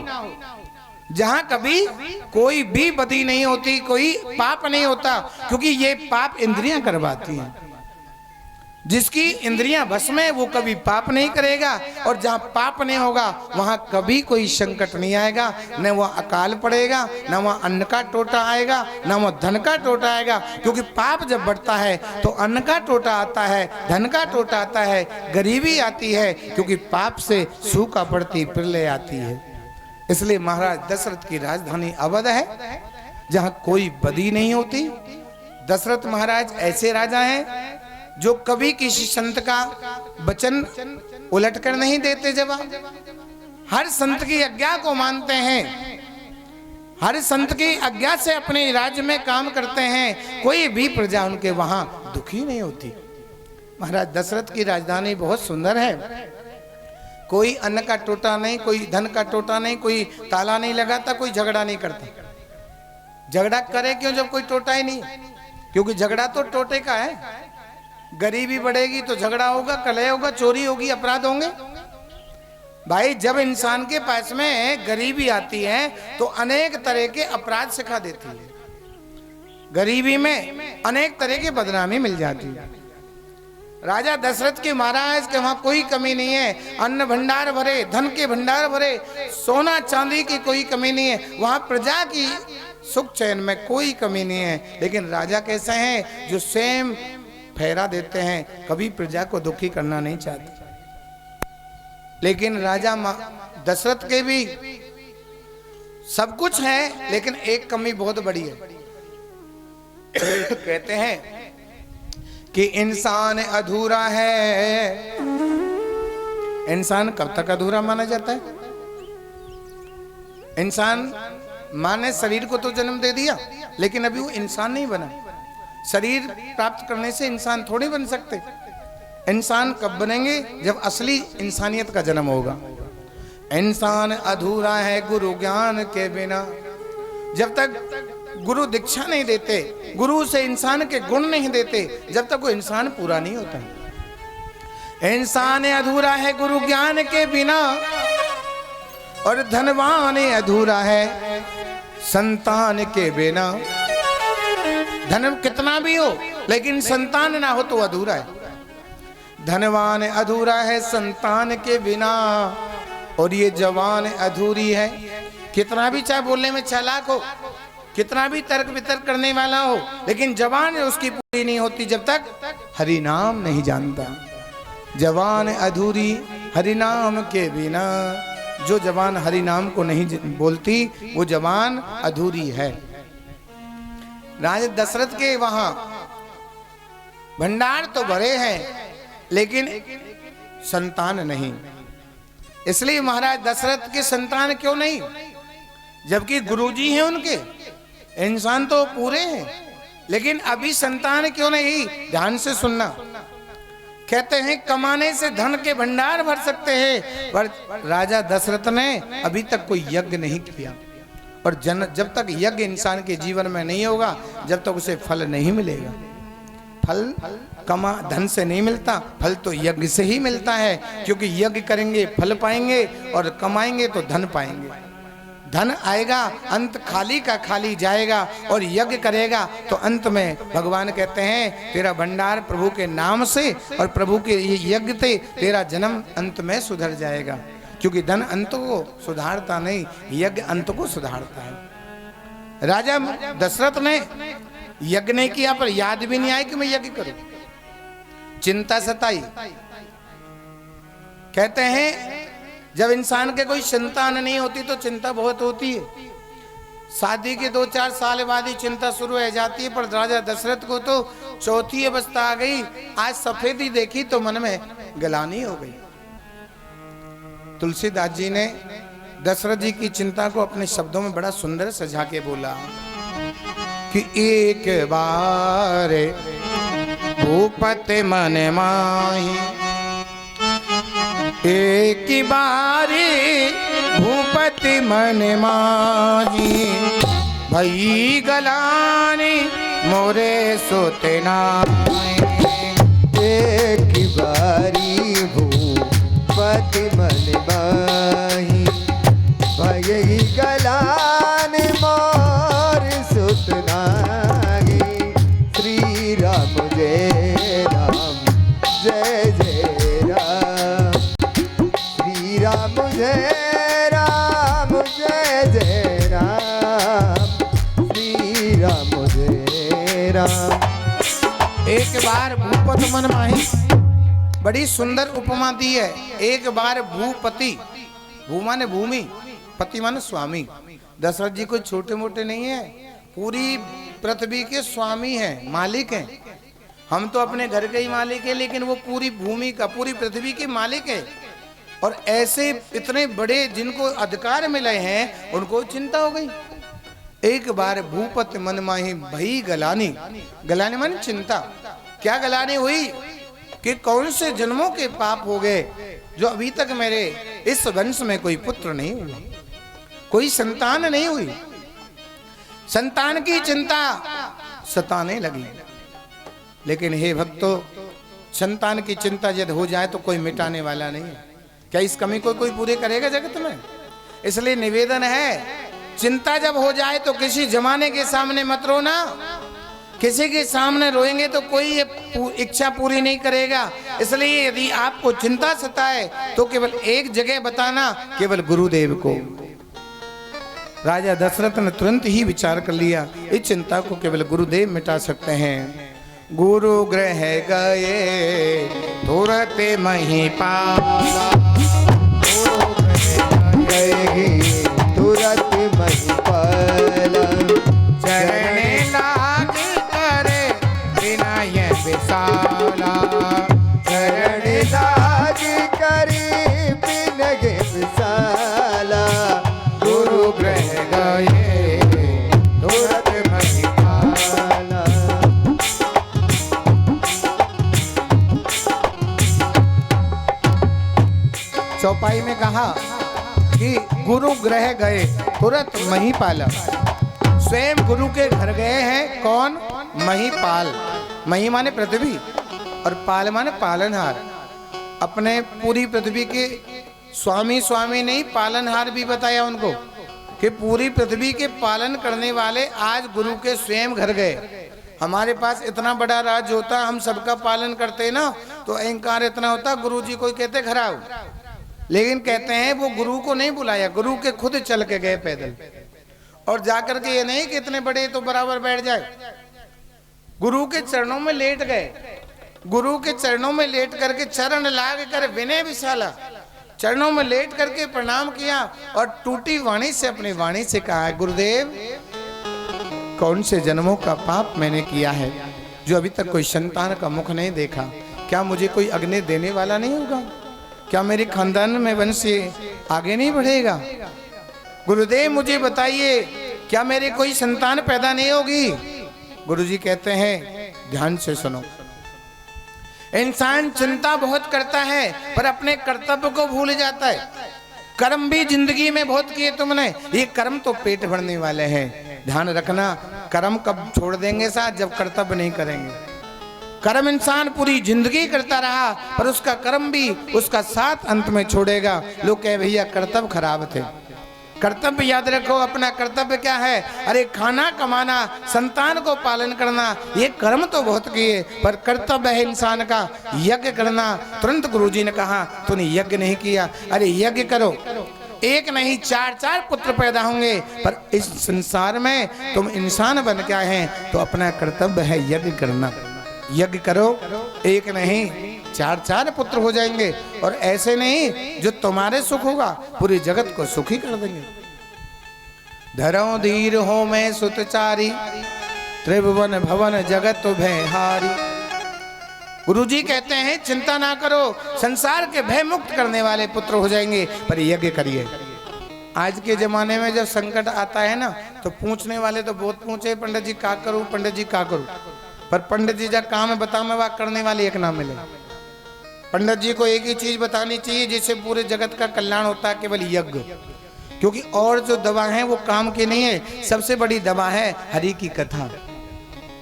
जहां कभी कोई भी बदी नहीं होती, कोई पाप नहीं होता, क्योंकि ये पाप इंद्रियां करवाती हैं। जिसकी इंद्रियां बस में वो कभी पाप नहीं करेगा, और जहां पाप नहीं होगा वहां कभी कोई संकट नहीं आएगा। न वहां अकाल पड़ेगा, न वहां अन्न का टोटा आएगा, न वहां धन का टोटा आएगा। क्योंकि पाप जब बढ़ता है तो अन्न का टोटा आता है, धन का टोटा आता है, गरीबी आती है, क्योंकि पाप से सूखा पड़ती प्रलय आती है। इसलिए महाराज दशरथ की राजधानी अवध है, जहां कोई बदी नहीं होती। दशरथ महाराज ऐसे राजा हैं जो कभी किसी संत का वचन उलट कर नहीं देते जवाब। हर संत की आज्ञा को मानते हैं, हर संत की आज्ञा से अपने राज्य में काम करते हैं। कोई भी प्रजा उनके वहां दुखी नहीं होती। महाराज दशरथ की राजधानी बहुत सुंदर है। कोई अन्न का टोटा नहीं, कोई धन का टोटा नहीं, कोई ताला नहीं लगाता, कोई झगड़ा नहीं करता। झगड़ा करे क्यों जब कोई टोटा ही नहीं? क्योंकि झगड़ा तो टोटे का है। गरीबी बढ़ेगी तो झगड़ा होगा, कलह होगा, चोरी होगी, अपराध होंगे। भाई जब इंसान के पास में गरीबी आती है तो अनेक तरह के अपराध सिखा देती है। गरीबी में अनेक तरह की बदनामी मिल जाती है। राजा दशरथ के महाराज के वहां कोई कमी नहीं है, अन्न भंडार भरे, धन के भंडार भरे, सोना चांदी की कोई कमी नहीं है, वहां प्रजा की सुख चैन में कोई कमी नहीं है। लेकिन राजा कैसे हैं जो स्वयं फेरा देते हैं, कभी प्रजा को दुखी करना नहीं चाहते। लेकिन राजा दशरथ के भी सब कुछ है, लेकिन एक कमी बहुत बड़ी है। कहते हैं कि इंसान अधूरा है। इंसान कब तक अधूरा माना जाता है? इंसान माने शरीर को तो जन्म दे दिया, लेकिन अभी वो इंसान नहीं बना। शरीर प्राप्त करने से इंसान थोड़ी बन सकते। इंसान कब बनेंगे? जब असली इंसानियत का जन्म होगा। इंसान अधूरा है गुरु ज्ञान के बिना। जब तक गुरु दीक्षा नहीं देते, गुरु से इंसान के गुण नहीं देते, जब तक वो इंसान पूरा नहीं होता। इंसान अधूरा है गुरु ज्ञान के बिना, और धनवान अधूरा है संतान के बिना। धन कितना भी हो, लेकिन संतान ना हो तो अधूरा है। धनवान अधूरा है संतान के बिना, और ये जवान अधूरी है। कितना भी चाहे बोलने में चालाक हो, कितना भी तर्क वितर्क करने वाला हो, लेकिन जवान उसकी पूरी नहीं होती जब तक हरि नाम नहीं जानता। जवान अधूरी हरि नाम के बिना। जो जवान हरि नाम को नहीं बोलती, वो जवान अधूरी है। राजा दशरथ के वहां भंडार तो भरे हैं, लेकिन संतान नहीं। इसलिए महाराज दशरथ के संतान क्यों नहीं? जबकि गुरुजी हैं उनके, इंसान तो पूरे हैं, लेकिन अभी संतान क्यों नहीं? ध्यान से सुनना। कहते हैं कमाने से धन के भंडार भर सकते हैं, पर राजा दशरथ ने अभी तक कोई यज्ञ नहीं किया। और जब तक यज्ञ इंसान के जीवन में नहीं होगा, जब तक उसे फल नहीं मिलेगा। फल धन से नहीं मिलता, फल तो यज्ञ से ही मिलता है। क्योंकि यज्ञ करेंगे फल पाएंगे, और कमाएंगे तो धन पाएंगे। धन आएगा, अंत खाली का खाली जाएगा, और यज्ञ करेगा तो अंत में भगवान कहते हैं तेरा भंडार प्रभु के नाम से और प्रभु के यज्ञ से तेरा जन्म अंत में सुधर जाएगा। क्योंकि धन अंत को सुधारता नहीं, यज्ञ अंत को सुधारता है। राजा दशरथ ने यज्ञ नहीं किया, पर याद भी नहीं आई कि मैं यज्ञ करूं। चिंता सताई। कहते हैं जब इंसान के कोई संतान नहीं होती तो चिंता बहुत होती है। शादी के 2-4 साल बाद ही चिंता शुरू हो जाती है। पर राजा दशरथ को तो चौथी अवस्था आ गई। आज सफेदी देखी तो मन में गलानी हो गई। तुलसीदास जी ने दशरथ जी की चिंता को अपने शब्दों में बड़ा सुंदर सजा के बोला कि एक बार भूपति मन माही, एक बारी भूपति मन माही, भई गलानी मोरे सुतनाई। एक बारी भूपति मन माही, भई गलानी मोर सुतनाई। श्री राम जय राम, जय जय राम। श्री राम जय राम, जय जय राम। श्री राम जय राम। एक बार भूपति मन माही, बड़ी सुंदर उपमा दी है। एक बार भूपति, भू माने भूमि, पति माने स्वामी। दशरथ जी कोई छोटे मोटे नहीं है, पूरी पृथ्वी के स्वामी हैं, मालिक हैं। हम तो अपने घर के ही मालिक है, लेकिन वो पूरी भूमि का, पूरी पृथ्वी के मालिक है। और ऐसे इतने बड़े जिनको अधिकार मिले हैं, उनको चिंता हो गई। एक बार भूपति मन माही भई गलानी। गलानी माने चिंता। क्या गलानी हुई कि कौन से जन्मों के पाप हो गए जो अभी तक मेरे इस वंश में कोई पुत्र नहीं हुआ, कोई संतान नहीं हुई। संतान की चिंता सताने लगी। लेकिन हे भक्तों, संतान की चिंता यदि हो जाए तो कोई मिटाने वाला नहीं है। क्या इस कमी को कोई पूरे करेगा जगत में? इसलिए निवेदन है, चिंता जब हो जाए तो किसी जमाने के सामने मत रोना। किसी के सामने रोएंगे तो कोई ये इच्छा पूरी नहीं करेगा। इसलिए यदि आपको चिंता सताए तो केवल एक जगह बताना, केवल गुरुदेव को। राजा दशरथ ने तुरंत ही विचार कर लिया, इस चिंता को केवल गुरुदेव मिटा सकते हैं। गुरु ग्रह गए तुरंत महिपाला, गए तुरंत महिपाला, चरण लाग करे विनय विशाला, चरण लाग करे विनय विशाला, गुरु ग्रह गए तुरंत महिपाला। चौपाई में कहा कि गुरु ग्रह गए तुरंत महिपाला। स्वयं गुरु के घर गए हैं कौन? महिपाल। मही माने पृथ्वी और पाल माने पालनहार। अपने पूरी पृथ्वी के स्वामी, स्वामी नहीं पालनहार भी बताया उनको कि पूरी पृथ्वी के पालन करने वाले आज गुरु के स्वयं घर गए। हमारे पास इतना बड़ा राज्य होता, हम सबका पालन करते ना, तो अहंकार इतना होता, गुरु जी कोई कहते घर आओ, लेकिन कहते हैं वो गुरु को नहीं बुलाया, गुरु के खुद चल के गए पैदल। और जाकर के ये नहीं कि इतने बड़े तो बराबर बैठ जाए, गुरु के चरणों में लेट गए। गुरु के चरणों में लेट करके चरण लाग कर विनय विशाला, चरणों में लेट करके प्रणाम किया और टूटी वाणी से, अपनी वाणी से कहा, गुरुदेव कौन से जन्मों का पाप मैंने किया है जो अभी तक कोई संतान का मुख नहीं देखा? क्या मुझे कोई अग्नि देने वाला नहीं होगा? क्या मेरे खानदान में वंश आगे नहीं बढ़ेगा? गुरुदेव मुझे बताइए, क्या मेरे कोई संतान पैदा नहीं होगी? गुरुजी कहते हैं, ध्यान से सुनो। इंसान चिंता बहुत करता है पर अपने कर्तव्य को भूल जाता है। कर्म भी जिंदगी में बहुत किए तुमने, ये कर्म तो पेट भरने वाले हैं। ध्यान रखना, कर्म कब छोड़ देंगे साथ? जब कर्तव्य नहीं करेंगे। कर्म इंसान पूरी जिंदगी करता रहा पर उसका कर्म भी उसका साथ अंत में छोड़ेगा। लोग कहे भैया कर्तव्य खराब थे। कर्तव्य याद रखो, अपना कर्तव्य क्या है? अरे खाना कमाना, संतान को पालन करना, ये कर्म तो बहुत किए पर कर्तव्य है इंसान का यज्ञ करना। तुरंत गुरुजी ने कहा, तूने यज्ञ नहीं किया। अरे यज्ञ करो, एक नहीं चार चार पुत्र पैदा होंगे, पर इस संसार में तुम इंसान बन के आए हैं तो अपना कर्तव्य है यज्ञ करना। यज्ञ करो, एक नहीं चार चार पुत्र हो जाएंगे, और ऐसे नहीं जो तुम्हारे सुख होगा पूरी जगत को सुखी कर देंगे। धरो धीर हो मैं सुतचारी, त्रिभुवन भवन जगत भयहारी। गुरुजी कहते हैं चिंता ना करो, संसार के भय मुक्त करने वाले पुत्र हो जाएंगे, पर यज्ञ करिए। आज के जमाने में जब संकट आता है ना, तो पूछने वाले तो बहुत पूछे, पंडित जी क्या करूं, पंडित जी क्या करूं, पर पंडित जी जब काम बता में वाक करने वाले एक ना मिले। पंडित जी को एक ही चीज बतानी चाहिए जिससे पूरे जगत का कल्याण होता है, केवल यज्ञ। क्योंकि और जो दवा है वो काम की नहीं है, सबसे बड़ी दवा है हरि की कथा।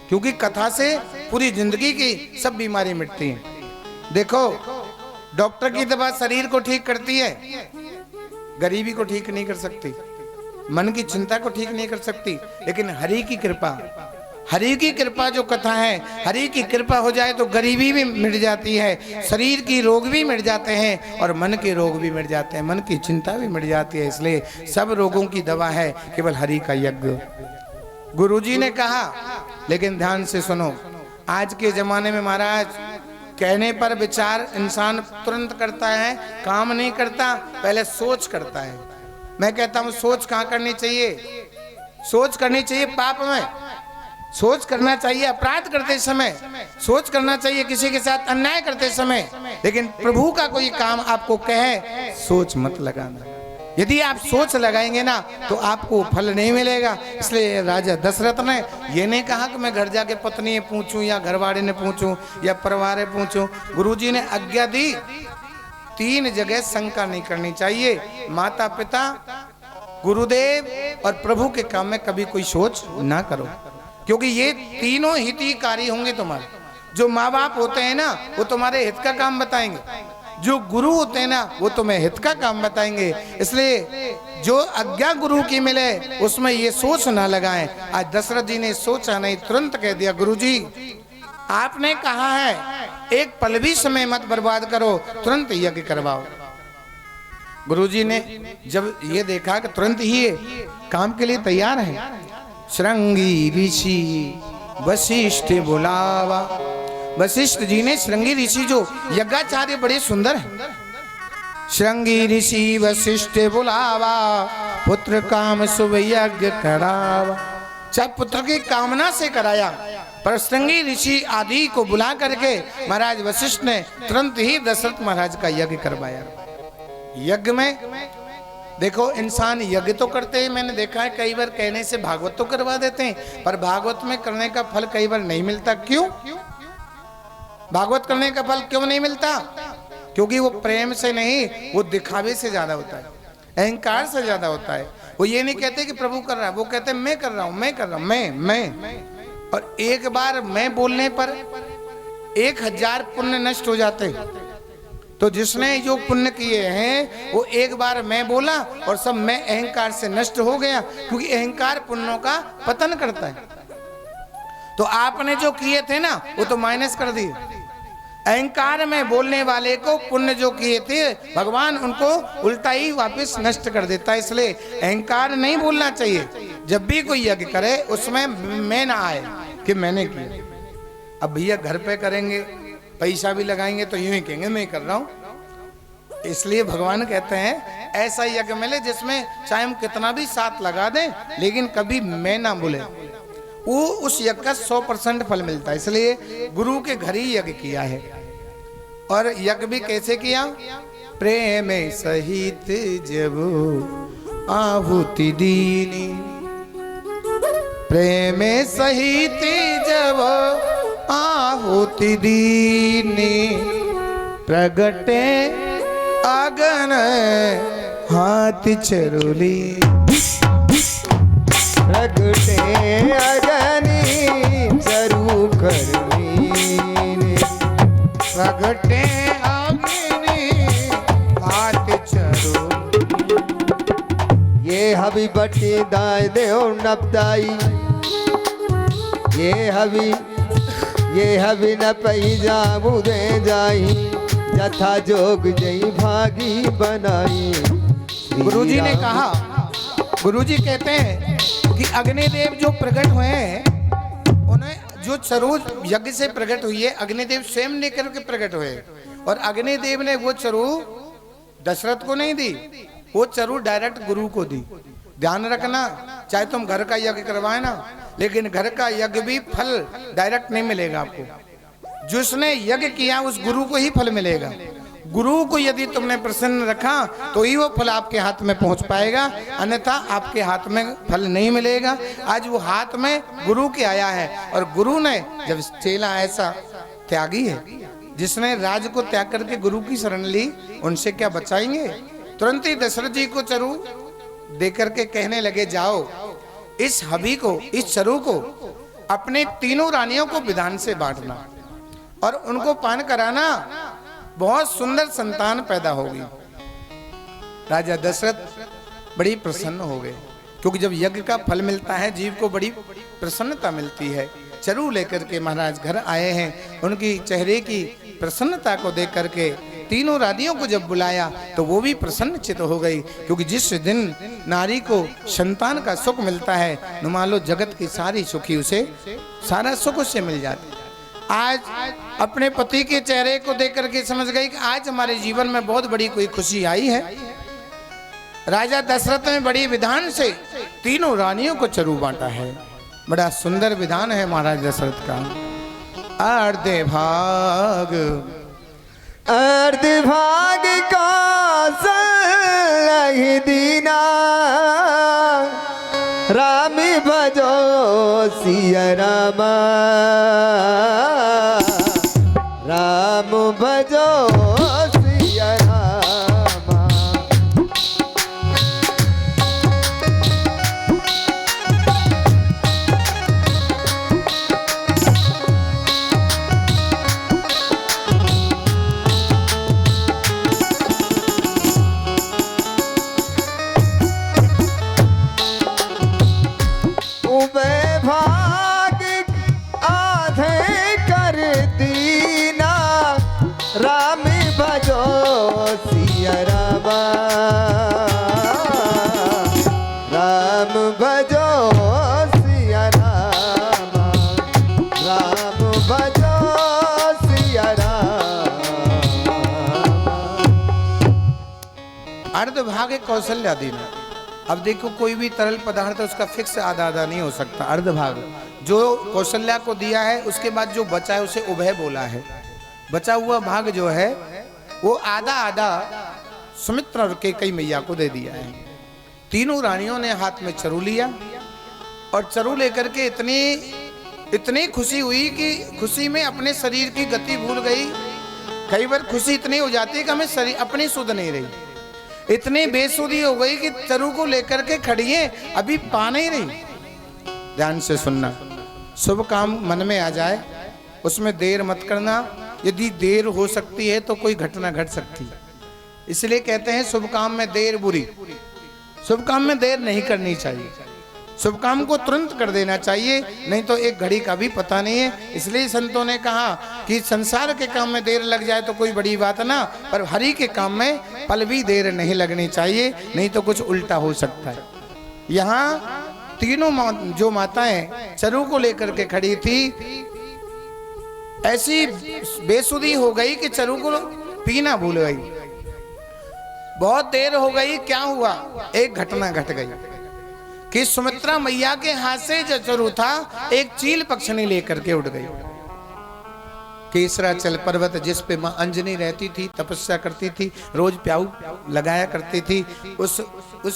क्योंकि कथा से पूरी जिंदगी की सब बीमारी मिटती है। देखो, डॉक्टर की दवा शरीर को ठीक करती है, गरीबी को ठीक नहीं कर सकती, मन की चिंता को ठीक नहीं कर सकती, लेकिन हरि की कृपा, हरि की कृपा जो कथा है, हरि की कृपा हो जाए तो गरीबी भी मिट जाती है, शरीर की रोग भी मिट जाते हैं और मन के रोग भी मिट जाते हैं, मन की चिंता भी मिट जाती है। इसलिए सब रोगों की दवा है केवल हरि का यज्ञ। गुरुजी ने कहा, लेकिन ध्यान से सुनो, आज के जमाने में महाराज कहने पर विचार इंसान तुरंत करता है, काम नहीं करता, पहले सोच करता है। मैं कहता हूँ सोच कहाँ करनी चाहिए? सोच करनी चाहिए पाप में, सोच करना चाहिए अपराध करते समय, सोच करना चाहिए किसी के साथ अन्याय करते समय, लेकिन प्रभु का कोई काम आपको कहे सोच मत लगाना। यदि आप सोच लगाएंगे ना तो आपको फल नहीं मिलेगा। इसलिए राजा दशरथ ने ये नहीं कहा कि मैं घर जाके पत्नी पूछूं या घरवाड़े ने पूछूं या परिवार पूछूं। गुरुजी ने आज्ञा दी, 3 जगह शंका नहीं करनी चाहिए, माता पिता, गुरुदेव और प्रभु के काम में कभी कोई सोच ना करो, क्योंकि ये तीनों हितकारी होंगे तुम्हारे। जो माँ बाप होते हैं ना वो तुम्हारे हित का काम बताएंगे, जो गुरु होते हैं ना वो तुम्हें हित का काम बताएंगे। इसलिए जो आज्ञा गुरु की मिले उसमें ये सोच ना लगाएं। आज दशरथ जी ने सोचा नहीं, तुरंत कह दिया गुरुजी आपने कहा है एक पल भी समय मत बर्बाद करो, तुरंत यज्ञ करवाओ। गुरुजी ने जब ये देखा कि तुरंत ही काम के लिए तैयार है, श्रृंगी ऋषि वशिष्ठ बुलावा। वशिष्ठ जी ने श्रृंगी ऋषि जो यज्ञाचार्य बड़े सुंदर हैं, श्रृंगी ऋषि वशिष्ठ बुलावा पुत्र काम शुभ यज्ञ करावा। चाहे पुत्र की कामना से कराया, पर श्रृंगी ऋषि आदि को बुला करके महाराज वशिष्ठ ने तुरंत ही दशरथ महाराज का यज्ञ करवाया। यज्ञ में देखो इंसान यज्ञ तो करते हैं, मैंने देखा है कई बार कहने से भागवत तो करवा देते हैं, पर भागवत में करने का फल कई बार नहीं मिलता। क्यों भागवत करने का फल क्यों नहीं मिलता? क्योंकि वो प्रेम से नहीं, वो दिखावे से ज्यादा होता है, अहंकार से ज्यादा होता है। वो ये नहीं कहते कि प्रभु कर रहा है, वो कहते हैं मैं कर रहा हूं, मैं कर रहा हूं, मैं। और एक बार मैं बोलने पर 1000 पुण्य नष्ट हो जाते। तो जिसने जो पुण्य किए हैं वो एक बार मैं बोला और सब मैं अहंकार से नष्ट हो गया, क्योंकि अहंकार पुण्यों का पतन करता है। तो आपने जो किए थे ना वो तो माइनस कर दिए। अहंकार में बोलने वाले को पुण्य जो किए थे भगवान उनको उल्टा ही वापस नष्ट कर देता है। इसलिए अहंकार नहीं बोलना चाहिए। जब भी कोई यज्ञ करे उसमें मैं ना आए कि मैंने किया। अब भैया घर पे करेंगे, पैसा भी लगाएंगे तो यूं ही कहेंगे मैं कर रहा हूं। इसलिए भगवान कहते हैं ऐसा यज्ञ मिले जिसमें चाहे हम कितना भी साथ लगा दें लेकिन कभी मैं ना बोले, वो उस यज्ञ का 100% फल मिलता है। इसलिए गुरु के घर ही यज्ञ किया है। और यज्ञ भी कैसे किया? प्रेम सहित जब आहुति दीनी, प्रेम सहित जब आहुति दीनी, प्रगटे अगन हाथ चरुली, प्रगटे अगनी चरु करनी, प्रगटे अग्नि हाथ चरुली। ये हबी बटी दाय देव नपदाई, ये हबी न पही जाबू दे जाई, जथा जोग जई भागी बनाई। गुरुजी ने कहा, गुरुजी कहते हैं कि अग्निदेव जो प्रकट हुए हैं उन्हें जो चरु यज्ञ से प्रकट हुई है, अग्निदेव स्वयं लेकर के प्रकट हुए। और अग्निदेव ने वो चरु दशरथ को नहीं दी, वो चरु डायरेक्ट गुरु को दी। ध्यान रखना, चाहे तुम घर का यज्ञ करवाए ना, लेकिन घर का यज्ञ भी फल डायरेक्ट नहीं मिलेगा आपको। जिसने यज्ञ किया उस गुरु को ही फल मिलेगा। गुरु को यदि तुमने प्रसन्न रखा तो ही वो फल आपके हाथ में पहुंच पाएगा, अन्यथा आपके हाथ में फल नहीं मिलेगा। आज वो हाथ में गुरु के आया है, और गुरु ने जब चेला ऐसा त्यागी है जिसने राज को त्याग करके गुरु की शरण ली, उनसे क्या बचाएंगे? तुरंत ही दशरथ जी को चरु दे करके कहने लगे जाओ इस हबी को, इस चरु को अपने तीनों रानियों को विधान से बांटना और उनको पान कराना, बहुत सुंदर संतान पैदा होगी। राजा दशरथ बड़ी प्रसन्न हो गए, क्योंकि जब यज्ञ का फल मिलता है जीव को बड़ी प्रसन्नता मिलती है। चरु लेकर के महाराज घर आए हैं, उनकी चेहरे की प्रसन्नता को देख करके तीनों रानियों को जब बुलाया तो वो भी प्रसन्नचित हो गई, क्योंकि जिस दिन नारी को संतान का सुख मिलता है न मान लो जगत की सारी सुखी उसे सारा सुख उससे मिल जाता है। आज अपने पति के चेहरे को देख करके समझ गई कि आज हमारे जीवन में बहुत बड़ी कोई खुशी आई है। राजा दशरथ ने बड़ी विधान से तीनों रानियों को चरु बांटा है। बड़ा सुंदर विधान है महाराज दशरथ का। अर्ध भाग का सलहि दीना, रामी भजो सिया रामा, राम भजो सिया रामा। अर्धभाग है कौशल्या देना। अब देखो कोई भी तरल पदार्थ है उसका फिक्स आधा आधा नहीं हो सकता, अर्धभाग जो कौशल्या को दिया है उसके बाद जो बचा है उसे उभय बोला है। बचा हुआ भाग जो है वो आधा आधा सुमित्रा और कैकेयी मैया को दे दिया है। तीनों रानियों ने हाथ में चरु लिया और चरु लेकर के इतनी खुशी हुई कि खुशी में अपने शरीर की गति भूल गई। कई बार खुशी इतनी हो जाती है कि हमें शरीर अपनी सुध नहीं रही, इतनी बेसुधी हो गई कि चरु को लेकर के खड़ी है, अभी पा नहीं रही। ध्यान से सुनना, शुभ काम मन में आ जाए उसमें देर मत करना। यदि देर हो सकती है तो कोई घटना घट सकती है, इसलिए कहते हैं शुभ काम में देर बुरी। शुभ काम में देर नहीं करनी चाहिए, शुभ काम को तुरंत कर देना चाहिए, नहीं तो एक घड़ी का भी पता नहीं है। इसलिए संतों ने कहा कि संसार के काम में देर लग जाए तो कोई बड़ी बात ना, पर हरि के काम में पल भी देर नहीं लगनी चाहिए, नहीं तो कुछ उल्टा हो सकता है। यहाँ तीनों जो माताएं चरु को लेकर के खड़ी थी, ऐसी बेसुधी हो गई कि चरु को पीना भूल गई। बहुत देर हो गई, क्या हुआ, एक घटना घट गई कि सुमित्रा मैया के हाथ से जो चरु था एक चील पक्षनी लेकर के उड़ गई। केसराचल पर्वत जिस पे मां अंजनी रहती थी, तपस्या करती थी, रोज प्याऊ लगाया करती थी, उस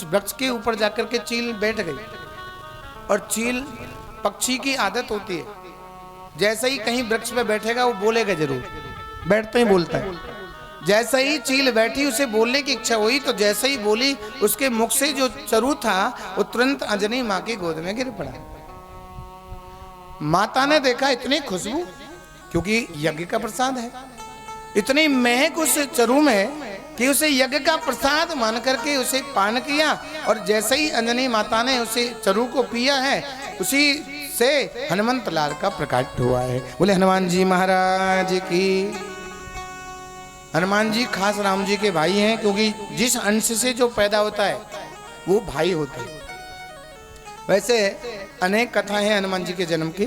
वृक्ष के ऊपर जाकर के चील बैठ गई। और चील पक्षी की आदत होती है, जैसे ही कहीं वृक्ष पे बैठेगा वो बोलेगा जरूर, बैठते ही बोलता है। जैसे ही चील बैठी उसे बोलने की इच्छा हुई, तो जैसे ही बोली उसके मुख से जो चरु था वो तुरंत अंजनी मां की गोद में गिर पड़ा। माता ने देखा इतनी खुशबू, क्योंकि यज्ञ का प्रसाद है, इतनी महक उस चरु में कि उसे यज्ञ का प्रसाद मान करके उसे पान किया। और जैसे ही अंजनी माता ने उसे चरु को पिया है, उसी से हनुमंत लाल का प्रकट हुआ है। बोले हनुमान जी महाराज की। हनुमान जी खास राम जी के भाई हैं, क्योंकि जिस अंश से जो पैदा होता है वो भाई होते हैं। वैसे अनेक कथाएं हैं हनुमान जी के जन्म की,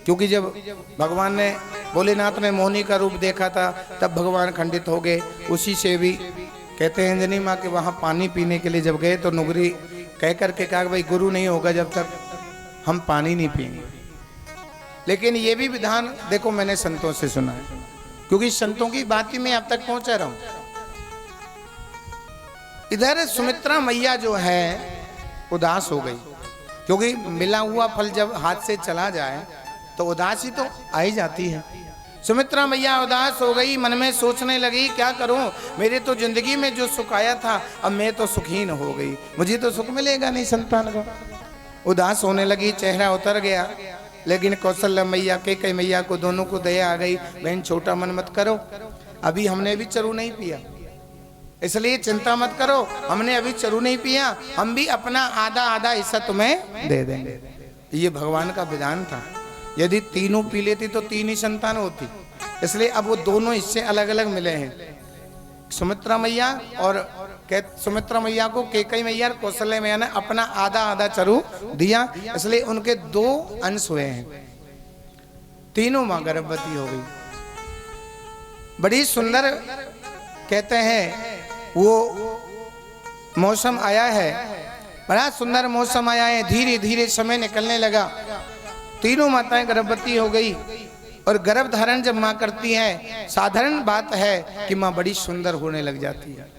क्योंकि जब भगवान ने भोलेनाथ ने मोहिनी का रूप देखा था तब भगवान खंडित हो गए। उसी से भी कहते हैं अंजनी माँ के वहाँ पानी पीने के लिए जब गए तो नुगरी कह करके कहा भाई गुरु नहीं होगा जब तक हम पानी नहीं पिएंगे। लेकिन ये भी विधान देखो मैंने संतों से सुना है, क्योंकि संतों की बात ही मैं अब तक पहुंचा रहा हूं। इधर सुमित्रा मैया जो है उदास हो गई, क्योंकि मिला हुआ फल जब हाथ से चला जाए तो उदासी तो आ ही जाती है। सुमित्रा मैया उदास हो गई, मन में सोचने लगी क्या करूं, मेरे तो जिंदगी में जो सुख आया था अब मैं तो सुखहीन हो गई, मुझे तो सुख मिलेगा नहीं संतान को। उदास होने लगी, चेहरा उतर गया। लेकिन कौशल्या मैया कैकेयी मैया को दोनों को दया आ गई, बहन छोटा मन मत करो, अभी हमने भी चरु नहीं पिया, इसलिए चिंता मत करो, हमने अभी चरु नहीं पिया, हम भी अपना आधा आधा हिस्सा तुम्हें दे देंगे। ये भगवान का विधान था, यदि तीनों पी लेती तो तीन ही संतान होती, इसलिए अब वो दोनों हिस्से अलग अलग मिले हैं। सुमित्रा मैया और सुमित्रा मैया को कैकेयी मैया और कौशल्या मैया ने अपना आधा आधा चरु दिया, इसलिए उनके दो अंश हुए हैं। तीनों मां गर्भवती हो गई। बड़ी सुंदर कहते हैं वो मौसम आया है, बड़ा सुंदर मौसम आया है। धीरे धीरे समय निकलने लगा, तीनों माताएं गर्भवती हो गई। और गर्भ धारण जब माँ करती है, साधारण बात है कि माँ बड़ी सुंदर होने लग जाती है।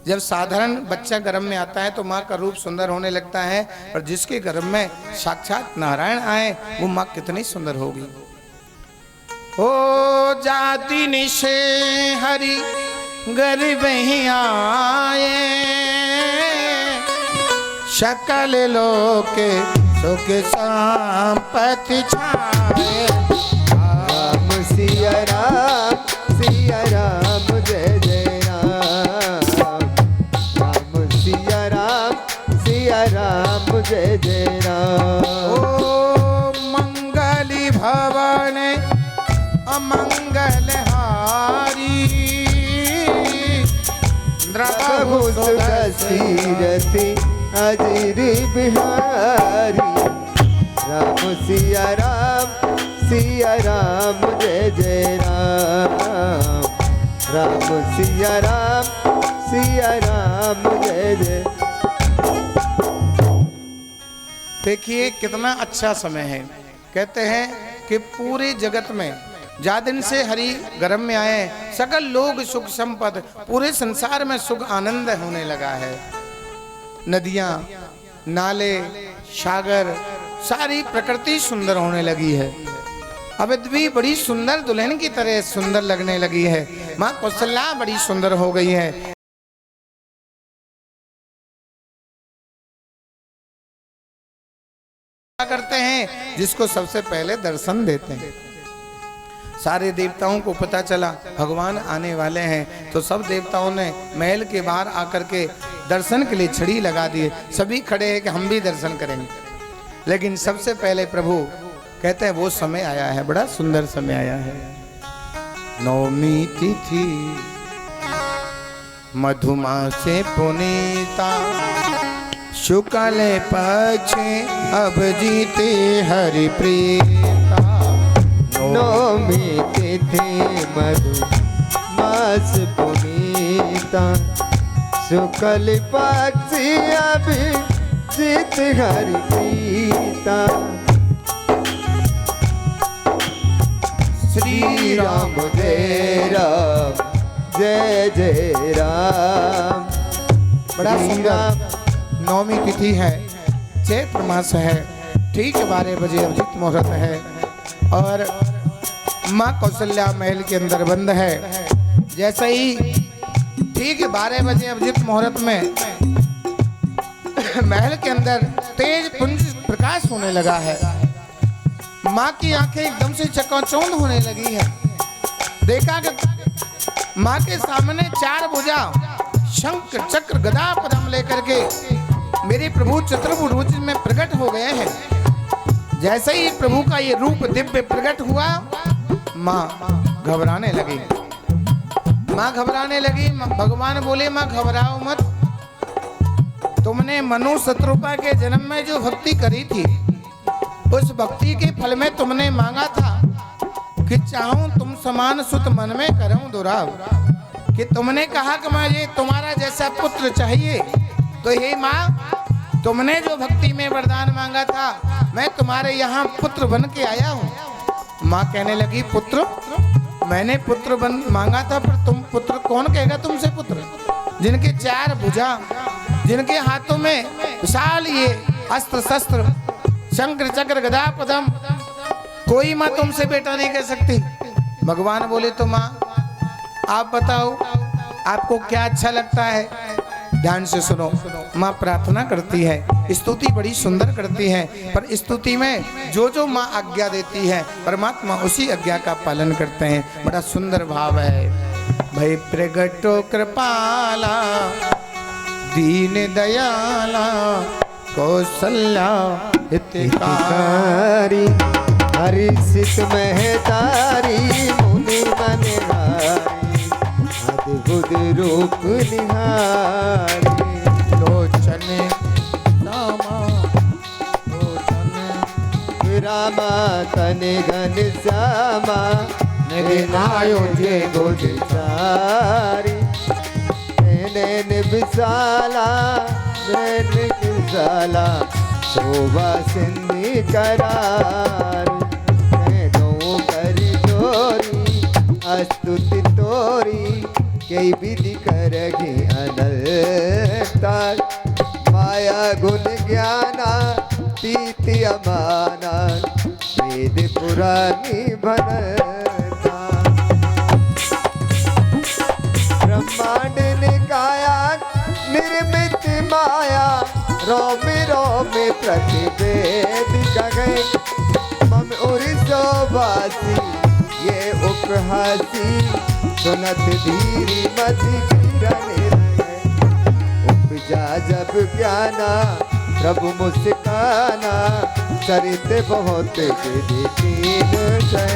जब साधारण बच्चा गर्भ में आता है तो माँ का रूप सुंदर होने लगता है, और जिसके गर्भ में साक्षात नारायण आए वो माँ कितनी सुंदर होगी। ओ जाति निशे हरि गर्भ ही आए, सकल लोक सुख संपत्ति छाए। राम सिया राम जय जय राम, राम सिया राम जय जय राम। ओ मंगली भवन अमंगल हारी, प्रभु सुदसीरति अजीर बिहारी। राम सिया राम जय जय राम, राम सिया सिया राम जय जय। देखिए कितना अच्छा समय है। कहते हैं कि पूरे जगत में जा दिन से हरि गर्भ में आए सकल लोग सुख संपद, पूरे संसार में सुख आनंद होने लगा है। नदियां, नाले, सागर, सारी प्रकृति सुंदर होने लगी है। अवध भी बड़ी सुंदर दुल्हन की तरह सुंदर लगने लगी है। माँ कौशल्या बड़ी सुंदर हो गई है। क्या करते हैं? जिसको सबसे पहले दर्शन देते हैं। सारे देवताओं को पता चला भगवान आने वाले हैं, तो सब देवताओं ने महल के बाहर आकर के दर्शन के लिए छड़ी लगा दिए। सभी खड़े हैं कि हम भी दर्शन करेंगे। लेकिन सबसे पहले प्रभु कहते हैं वो समय आया है, बड़ा सुंदर समय आया है। नवमी तिथि मधुमासे पुनीता, शुक्ल पक्ष अब जीते हरि प्रीता। नवमी तिथि मधुमास पुनीता, शुक्ल पक्ष अब जीत हरि प्रीता। श्री राम जय राम जय जय राम। बड़ा सुंदर नवमी तिथि है, चैत्र मास है, ठीक 12 बजे अभिजीत मुहूर्त है और माँ कौशल्या महल के अंदर बंद है। जैसे ही ठीक 12 बजे अभिजीत मुहूर्त में महल के अंदर तेज पुंज प्रकाश होने लगा है। माँ की आंखें एकदम से चकाचौंध होने लगी है। देखा कि माँ के सामने 4 भुजा शंख चक्र गदा पद्म लेकर के मेरे प्रभु चतुर्भुज में प्रकट हो गए हैं। जैसे ही प्रभु का ये रूप दिव्य प्रकट हुआ, माँ घबराने लगी। माँ घबराने लगी। भगवान बोले माँ घबराओ मत, तुमने मनु शत्रुपा के जन्म में जो भक्ति करी थी, उस भक्ति के फल में तुमने मांगा था कि चाहूं तुम समान सुत मन में करूं दुराव, कि तुमने कहा कि मुझे तुम्हारा जैसा पुत्र चाहिए। तो हे माँ, तुमने जो भक्ति में वरदान मांगा था, मैं तुम्हारे यहाँ पुत्र बन के आया हूँ। माँ कहने लगी पुत्र? मैंने पुत्र बन मांगा था, पर तुम पुत्र कौन कहेगा तुमसे पुत्र? जिनके 4 भुजा, जिनके हाथों में विशाल ये अस्त्र शस्त्र शंकर चक्र गदा पद्म, कोई माँ तुमसे बेटा नहीं कह सकती। भगवान बोले तो माँ आप बताओ आपको क्या अच्छा लगता है? ध्यान से सुनो। माँ प्रार्थना करती है, स्तुति बड़ी सुंदर करती है, पर स्तुति में जो जो माँ आज्ञा देती है परमात्मा उसी आज्ञा का पालन करते हैं। बड़ा सुंदर भाव है। भई प्रगटो कृपाला दीन दयाला कौशल्या हितकारी, हर्षित महतारी मुनि मनहारी, अद्भुत रूप निहारी। लोचन रामा लोचन रामा तन घन श्यामा, निर्णायो जे गोचारी। नैन विशाला नैन विशाला, शोभा सिंधी करार। नैनों कर जोरी स्तुति तोरी, कई विधि करगी अनलता। माया गुण ज्ञाना तीति अमाना, वेद पुरानी बनता। ब्रह्मांड निकाया निर्मित माया, रोम रोम प्रतिवेद गए। मम उर्सोवासी ये उपहासी, सुनत धीरी मति किरण रहे। उपजा जब ज्ञाना प्रभु मुस्काना, चरित बहुत विधिहीन है।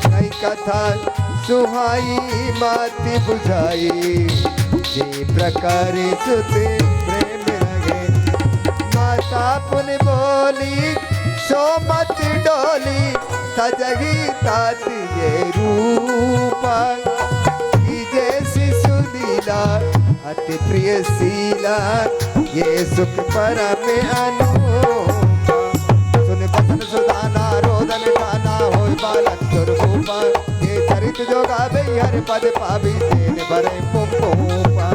नई कथा सुहाई माति बुझाई, जे प्रकार सुत प्रेम लगे। माता पुन बोली सो मत डोली, सजगी तात ये रूपा। की जैसी सुलीला अति प्रियशीला ये सुख परम अनूपा। सुन बचन सुधाना रोदन ठाना होय बालक स्वरूपा। ये चरित जो गावे हर पद पावी तेन भरे पुपा।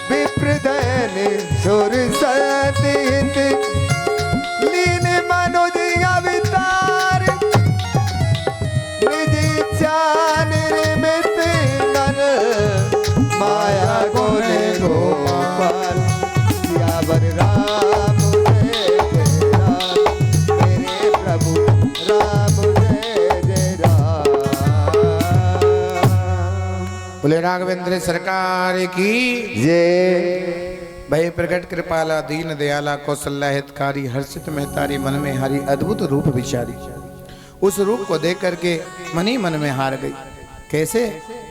विप्रधन सुर सतित लीन मनुज अवतार। निज इच्छा निर्मित नर माया गुण गोपाल। सियावर राम जय जय राम मेरे प्रभु राम जय जय राम। बोले राघवेंद्र सरकार की जय। भय प्रकट कृपाला दीन दयाला कौशल्या हितकारी हर्षित महतारी मन में हरि अद्भुत रूप विचारी। उस रूप को देख करके मन ही मन में हार गई। कैसे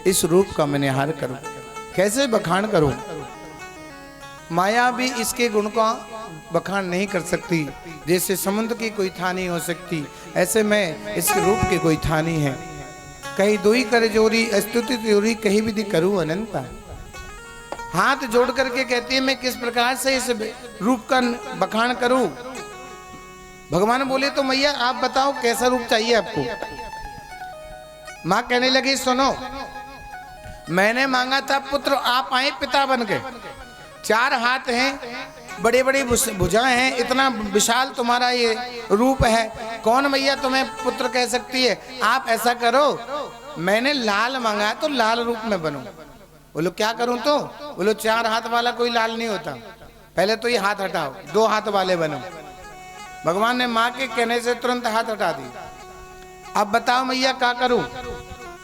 इस रूप का मैं निहार करूं, कैसे बखान करूं। माया भी इसके गुण का बखान नहीं कर सकती। जैसे समुद्र की कोई था नहीं हो सकती, ऐसे में इसके रूप की कोई था नहीं है। कहीं दुई कर जोरी स्तुति त्योरी कहीं विधि करूं अनंता। हाथ जोड़ करके कहती है मैं किस प्रकार से इस रूप का बखान करूं। भगवान बोले तो मैया आप बताओ कैसा रूप चाहिए आपको। मां कहने लगी सुनो, मैंने मांगा था पुत्र, आप आए पिता बनके। 4 हाथ हैं, बड़ी बड़ी भुजाएं हैं, इतना विशाल तुम्हारा ये रूप है, कौन मैया तुम्हें पुत्र कह सकती है। आप ऐसा करो, मैंने लाल मांगा तो लाल रूप में बनो। बोलो क्या करूं तो? बोलो 4 हाथ वाला कोई लाल नहीं होता, पहले तो ये हाथ हटाओ, 2 हाथ वाले बनो। भगवान ने माँ के कहने से तुरंत हाथ हटा दी। अब बताओ मैया क्या करूं।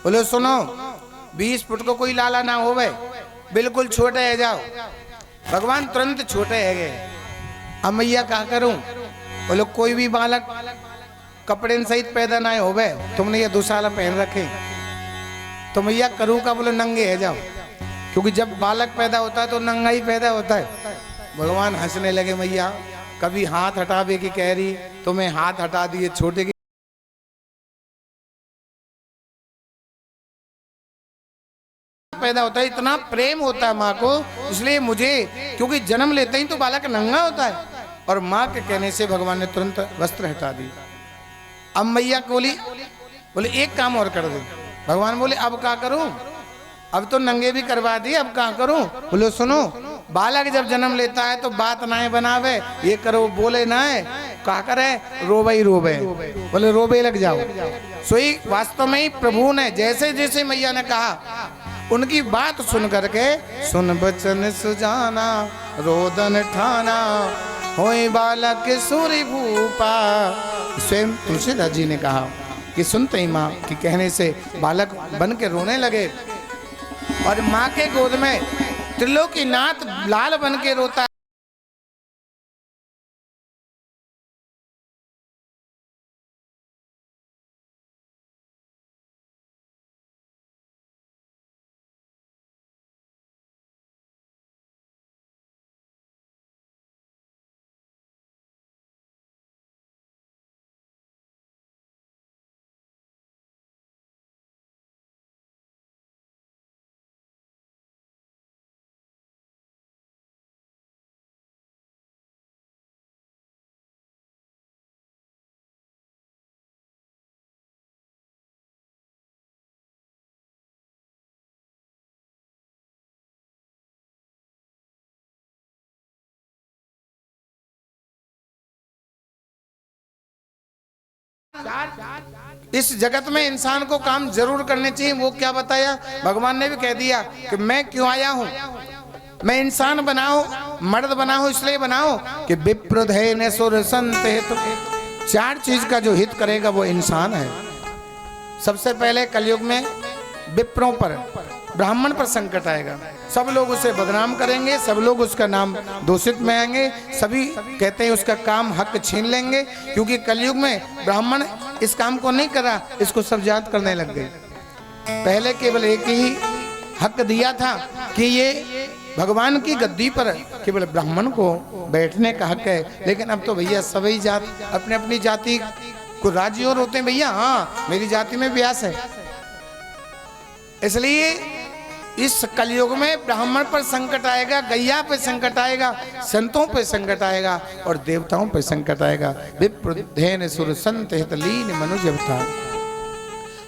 बोलो सुनो, 20 फुट को कोई लाला ना होवे, बिल्कुल छोटे है जाओ। भगवान तुरंत छोटे है गए। अब मैया क्या करूं। बोलो कोई भी बालक कपड़े सहित पैदा ना होवे, तुमने ये दुशाला पहन रखे तो मैया करूं का। बोलो नंगे है जाओ, क्योंकि जब बालक पैदा होता है तो नंगा ही पैदा होता है। भगवान हंसने लगे, मैया कभी हाथ हटावे की कह रही, तुम्हें हाथ हटा दिए छोटे की। पैदा होता है, इतना प्रेम होता है माँ को, इसलिए मुझे, क्योंकि जन्म लेते ही तो बालक नंगा होता है। और माँ के कहने से भगवान ने तुरंत वस्त्र हटा दी। अब मैया बोले एक काम और कर दे। भगवान बोले अब क्या करूं, अब तो नंगे भी करवा दिए, अब क्या करूं। बोले सुनो, बालक जब जन्म लेता है तो बात ना बनावे, ये करो बोले ना है, क्या करे, रोवे ही रोवे। बोले रोवे लग जाओ। सोई वास्तव में ही प्रभु ने जैसे जैसे मैया ने कहा उनकी बात सुन करके, सुन बचन सुजाना रोदन ठाना होए बालक सूर्य भूपा। स्वयं तुलसीदास जी ने कहा कि सुनते ही माँ के कहने से बालक बन के रोने लगे। और माँ के गोद में त्रिलोकीनाथ लाल बन के रोता है। इस जगत में इंसान को काम जरूर करने चाहिए। वो क्या बताया भगवान ने भी कह दिया कि मैं क्यों आया हूं। मैं इंसान बनाओ, मर्द बनाओ, इसलिए बनाओ कि विप्रधे ने सुर संत हित। 4 चीज का जो हित करेगा वो इंसान है। सबसे पहले कलयुग में विप्रों पर, ब्राह्मण पर संकट आएगा। सब लोग उसे बदनाम करेंगे, सब लोग उसका नाम दूषित में आएंगे, सभी कहते हैं उसका काम हक छीन लेंगे। क्योंकि कलयुग में ब्राह्मण इस काम को नहीं करा, इसको सब जात करने लग गए। पहले केवल एक ही हक दिया था कि ये भगवान की गद्दी पर केवल ब्राह्मण को बैठने का हक है। लेकिन अब तो भैया सभी जात अपने अपनी जाति को राजी और होते हैं। भैया हाँ मेरी जाति में व्यास है, इसलिए इस कलयुग में ब्राह्मण पर संकट आएगा, गैया पे संकट आएगा, संतों पे संकट आएगा और देवताओं पे संकट आएगा। विप्रुद्धेन सुर संत हित लीन मनुज अवतार।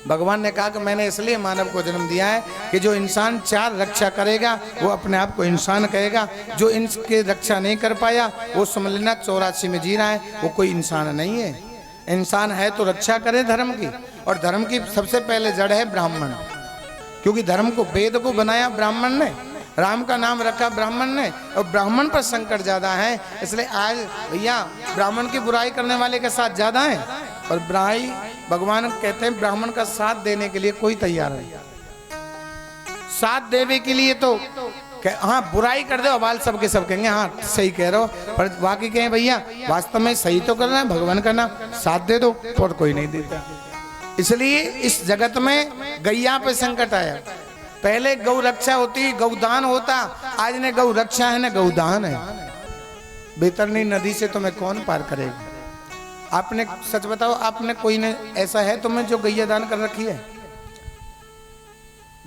भगवान ने कहा कि मैंने इसलिए मानव को जन्म दिया है कि जो इंसान चार रक्षा करेगा वो अपने आप को इंसान कहेगा, जो इनके रक्षा नहीं कर पाया वो समझ लेना 84 में जी रहा है, वो कोई इंसान नहीं है। इंसान है तो रक्षा करे धर्म की, और धर्म की सबसे पहले जड़ है ब्राह्मण, क्योंकि धर्म को, वेद को बनाया ब्राह्मण ने, राम का नाम रखा ब्राह्मण ने, और ब्राह्मण पर संकट ज्यादा है। इसलिए आज भैया ब्राह्मण की बुराई करने वाले के साथ ज्यादा है, और बुराई भगवान कहते हैं ब्राह्मण का साथ देने के लिए कोई तैयार नहीं। साथ देने के लिए तो हाँ बुराई कर दो, अबाल सबके सब कहेंगे हाँ सही कह रहे हो, पर बाकी कहें भैया वास्तव में सही तो करना है, भगवान का नाम साथ दे दो, और कोई नहीं देता। इसलिए इस जगत में गैया पे संकट आया। पहले गौ रक्षा होती, गौदान होता, आज ने गौ रक्षा है ना गौदान है। बैतरणी नदी से तुम्हें कौन पार करेगा? आपने सच बताओ, आपने कोई ने ऐसा है तुम्हें जो गैया दान कर रखी है?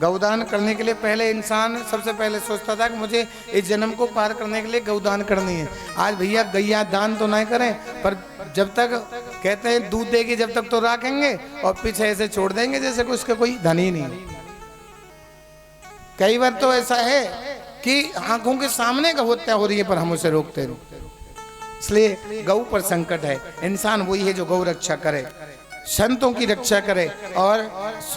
गौदान करने के लिए पहले इंसान सबसे पहले सोचता था कि मुझे इस जन्म को पार करने के लिए गौदान करनी है। आज भैया गैया दान तो नहीं करें, पर जब तक कहते हैं दूध देगी जब तक तो रखेंगे, और पीछे ऐसे छोड़ देंगे जैसे कि उसका कोई धन ही नहीं। कई बार तो ऐसा है कि आंखों के सामने गौ हत्या हो रही है पर हम उसे रोकते नहीं। इसलिए गौ पर संकट है। इंसान वही है जो गौ रक्षा करे, संतों की रक्षा करे और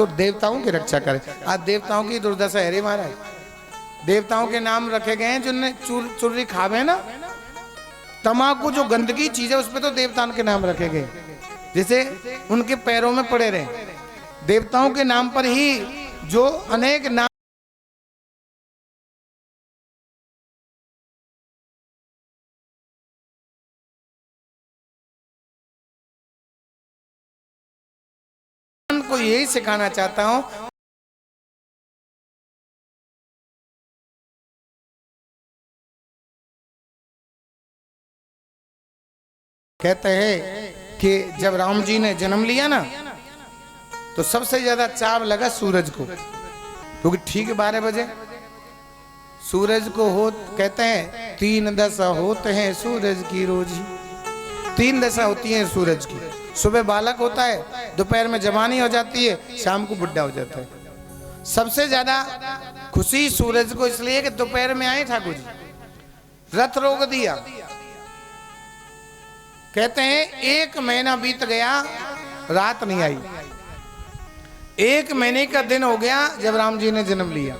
देवताओं की रक्षा करे। आज देवताओं की दुर्दशा है रे महाराज। देवताओं के नाम रखे गए हैं जिनने चुर्री खावे ना, तमाकू जो गंदगी चीज है उस पर तो देवताओं के नाम रखे गए, जैसे उनके पैरों में पड़े रहे। देवताओं के नाम पर ही जो अनेक नाम को यही सिखाना चाहता हूं। कहते हैं कि जब राम जी ने जन्म लिया ना तो सबसे ज्यादा चाव लगा सूरज को, क्योंकि ठीक 12 बजे सूरज को हो, कहते हैं 3 दशा होते हैं सूरज की रोजी। 3 दशा होती है सूरज की। सुबह बालक होता है, दोपहर में जवानी हो जाती है, शाम को बुढ़ा हो जाता है। सबसे ज्यादा खुशी सूरज को इसलिए कि दोपहर में आए ठाकुर जी, रथ रोक दिया। कहते हैं 1 महीना बीत गया, रात नहीं आई। 1 महीने का दिन हो गया जब राम जी ने जन्म लिया।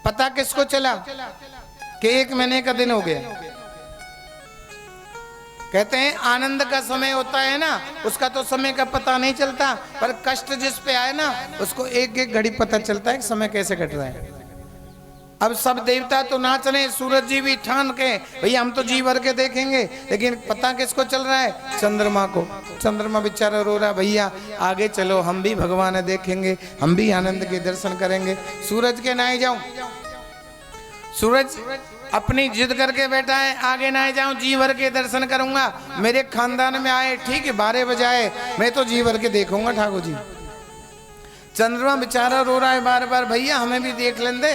पता किसको चला कि 1 महीने का दिन हो गया? कहते हैं आनंद का समय होता है ना, उसका तो समय का पता नहीं चलता, पर कष्ट जिस पे आए ना उसको एक एक घड़ी पता चलता है कि समय कैसे कट रहा है। अब सब देवता तो नाच रहे, सूरज जी भी ठान के भैया हम तो जी भर के देखेंगे, लेकिन पता किसको चल रहा है? चंद्रमा को। चंद्रमा बेचारा रो रहा, भैया आगे चलो हम भी भगवान देखेंगे, हम भी आनंद के दर्शन करेंगे। सूरज के ना जाऊं, सूरज अपनी जिद करके बैठा है, आगे ना जाऊं, जी भर के दर्शन करूंगा। मेरे खानदान में आए ठीक है 12 बजे आए, मैं तो जी भर के देखूंगा ठाकुर जी। चंद्रमा बेचारा रो रहा है बार बार, भैया हमें भी देख लें दे,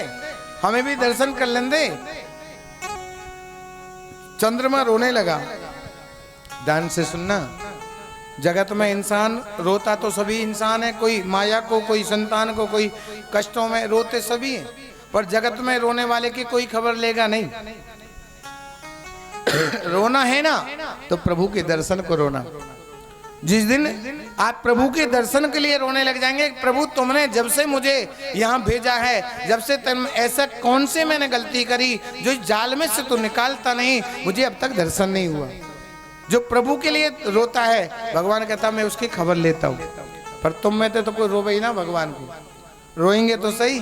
हमें भी दर्शन कर लें दे। चंद्रमा रोने लगा। ध्यान से सुनना, जगत में इंसान रोता तो सभी इंसान है, कोई माया को, कोई संतान को, कोई कष्टों में रोते सभी हैं, पर जगत में रोने वाले की कोई खबर लेगा नहीं। रोना है ना तो प्रभु के दर्शन को रोना। जिस दिन आप प्रभु के दर्शन के लिए रोने लग जाएंगे, प्रभु तुमने जब से मुझे यहाँ भेजा है, जब से ऐसा कौन से मैंने गलती करी जो जाल में से तो निकालता नहीं, मुझे अब तक दर्शन नहीं हुआ। जो प्रभु के लिए रोता है भगवान कहता मैं उसकी खबर लेता हूँ, पर तुम में तो कोई रोवे ही ना भगवान को। रोएंगे तो सही,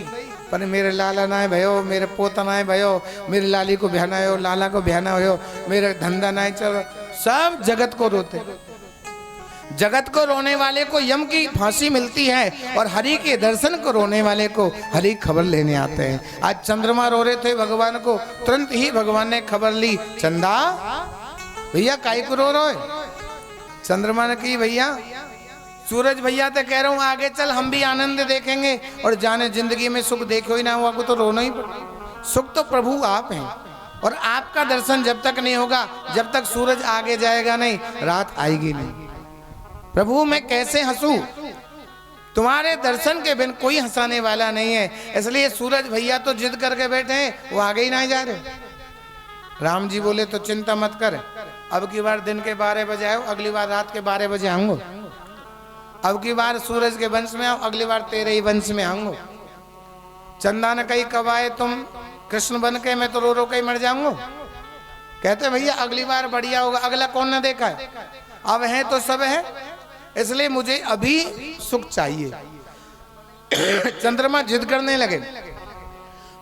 पर मेरे लाला ना है भयो, मेरे पोता ना है भयो, मेरी लाली को बहना हो, लाला को बहना हो, मेरा धंधा ना है चलो। सब जगत को रोते। जगत को रोने वाले को यम की फांसी मिलती है, और हरि के दर्शन को रोने वाले को हरि खबर लेने आते हैं। आज चंद्रमा रो रहे थे भगवान को, तुरंत ही भगवान ने खबर ली, चंदा भैया काहे को रो रहे? चंद्रमा ने कही भैया सूरज भैया तो कह रहा हूँ आगे चल, हम भी आनंद देखेंगे, और जाने जिंदगी में सुख देखो ही ना हुआ को तो रोना ही पड़ा। सुख तो प्रभु आप हैं, और आपका दर्शन जब तक नहीं होगा, जब तक सूरज आगे जाएगा नहीं, रात आएगी नहीं। प्रभु मैं कैसे हंसूं, तुम्हारे दर्शन के बिन कोई हंसाने वाला नहीं है। इसलिए सूरज भैया तो जिद करके बैठे हैं, वो आगे ही नहीं जा रहे। राम जी बोले तो चिंता मत कर, अब की बार दिन के 12 बजे आओ, अगली बार रात के 12 बजे आऊंगा। अब की बार सूरज के वंश में आओ, अगली बार तेरे ही वंश में आऊंगा। चंदा ने कही कब आए तुम कृष्ण बन के, मैं तो रो रो के ही मर जाऊंगा। कहते भैया अगली बार बढ़िया होगा, अगला कौन ने देखा है, अब है तो सब है, इसलिए मुझे अभी सुख चाहिए। चंद्रमा जिद करने लगे।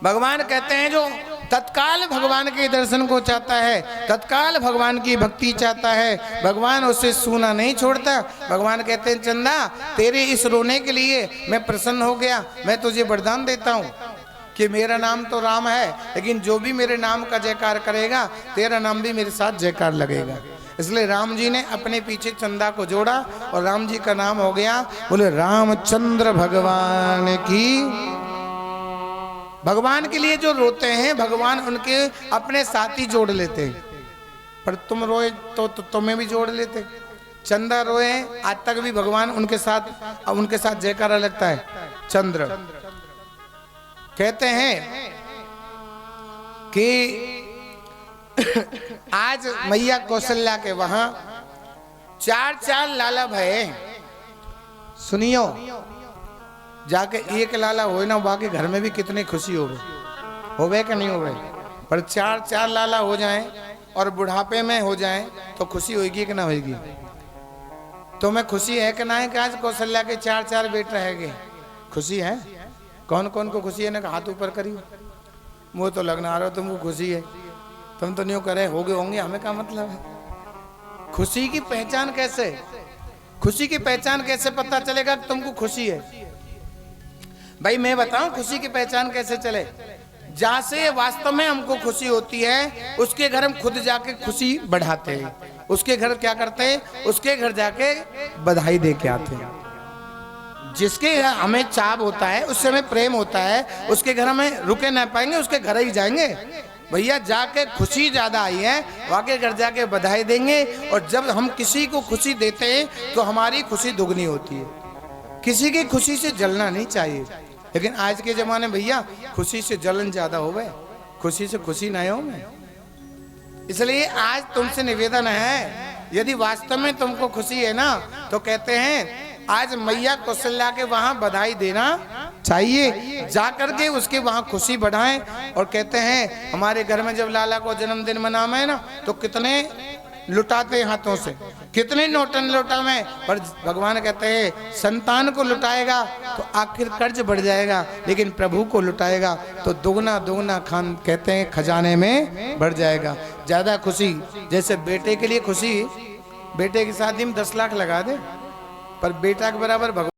भगवान कहते हैं जो तत्काल भगवान के दर्शन को चाहता है, तत्काल भगवान की भक्ति चाहता है, भगवान उसे सूना नहीं छोड़ता। भगवान कहते हैं चंदा तेरे इस रोने के लिए मैं प्रसन्न हो गया, मैं तुझे वरदान देता हूँ कि मेरा नाम तो राम है, लेकिन जो भी मेरे नाम का जयकार करेगा तेरा नाम भी मेरे साथ जयकार लगेगा। इसलिए राम जी ने अपने पीछे चंदा को जोड़ा और राम जी का नाम हो गया, बोले रामचंद्र भगवान की। भगवान के लिए जो रोते हैं भगवान उनके अपने साथी जोड़ लेते हैं, पर तुम रोए तो तुम्हें भी जोड़ लेते। चंदा रोए आज तक भी भगवान उनके साथ, अब उनके साथ जयकारा लगता है। चंद्र कहते हैं कि आज मैया कौशल्या के वहां 4 लाला भये। सुनियो, जाके एक लाला हो ना, बाकी घर में भी कितनी खुशी हो गए कि नहीं हो गए, पर 4 लाला हो जाएं और बुढ़ापे में हो जाएं तो खुशी होगी कि ना होगी। तो मैं खुशी है कि ना है कि आज कौशल्या के 4 बेटे रहेंगे, खुशी है। कौन कौन को खुशी है ना, हाथ ऊपर करियो। मुँह तो लगना आ रहा हो तुमको खुशी है, तुम तो नहीं करे हो गए होंगे, हमें क्या मतलब है। खुशी की पहचान कैसे, खुशी की पहचान कैसे पता चलेगा कि तुमको खुशी है। भाई मैं बताऊं खुशी की पहचान कैसे चले, जहां से वास्तव में हमको खुशी होती है उसके घर हम खुद जाके खुशी बढ़ाते हैं। उसके घर क्या करते हैं, उसके घर जाके बधाई दे के आते हैं। जिसके हमें चाव होता है, उससे हमें प्रेम होता है, उसके घर हमें रुके ना पाएंगे, उसके घर ही जाएंगे। भैया जाके खुशी ज्यादा आई है, वाके घर जाके बधाई देंगे। और जब हम किसी को खुशी देते हैं तो हमारी खुशी दुगनी होती है। किसी की खुशी से जलना नहीं चाहिए, लेकिन आज के जमाने भैया खुशी से जलन ज्यादा हो गए, खुशी से खुशी ना हो मैं। इसलिए आज तुमसे निवेदन है, यदि वास्तव में तुमको खुशी है ना, तो कहते हैं आज मैया कौशल्या के वहां बधाई देना चाहिए, जा करके उसके वहां खुशी बढ़ाएं। और कहते हैं हमारे घर में जब लाला को जन्मदिन मनावे ना, तो कितने लुटाते हाथों से, कितने नोटन लुटावे, पर भगवान कहते हैं संतान को लुटाएगा तो आखिर कर्ज बढ़ जाएगा, लेकिन प्रभु को लुटाएगा तो दुगना दुगना खान कहते हैं खजाने में बढ़ जाएगा। ज्यादा खुशी, जैसे बेटे के लिए खुशी, बेटे की शादी में 10 लाख लगा दे, पर बेटा के बराबर भगवान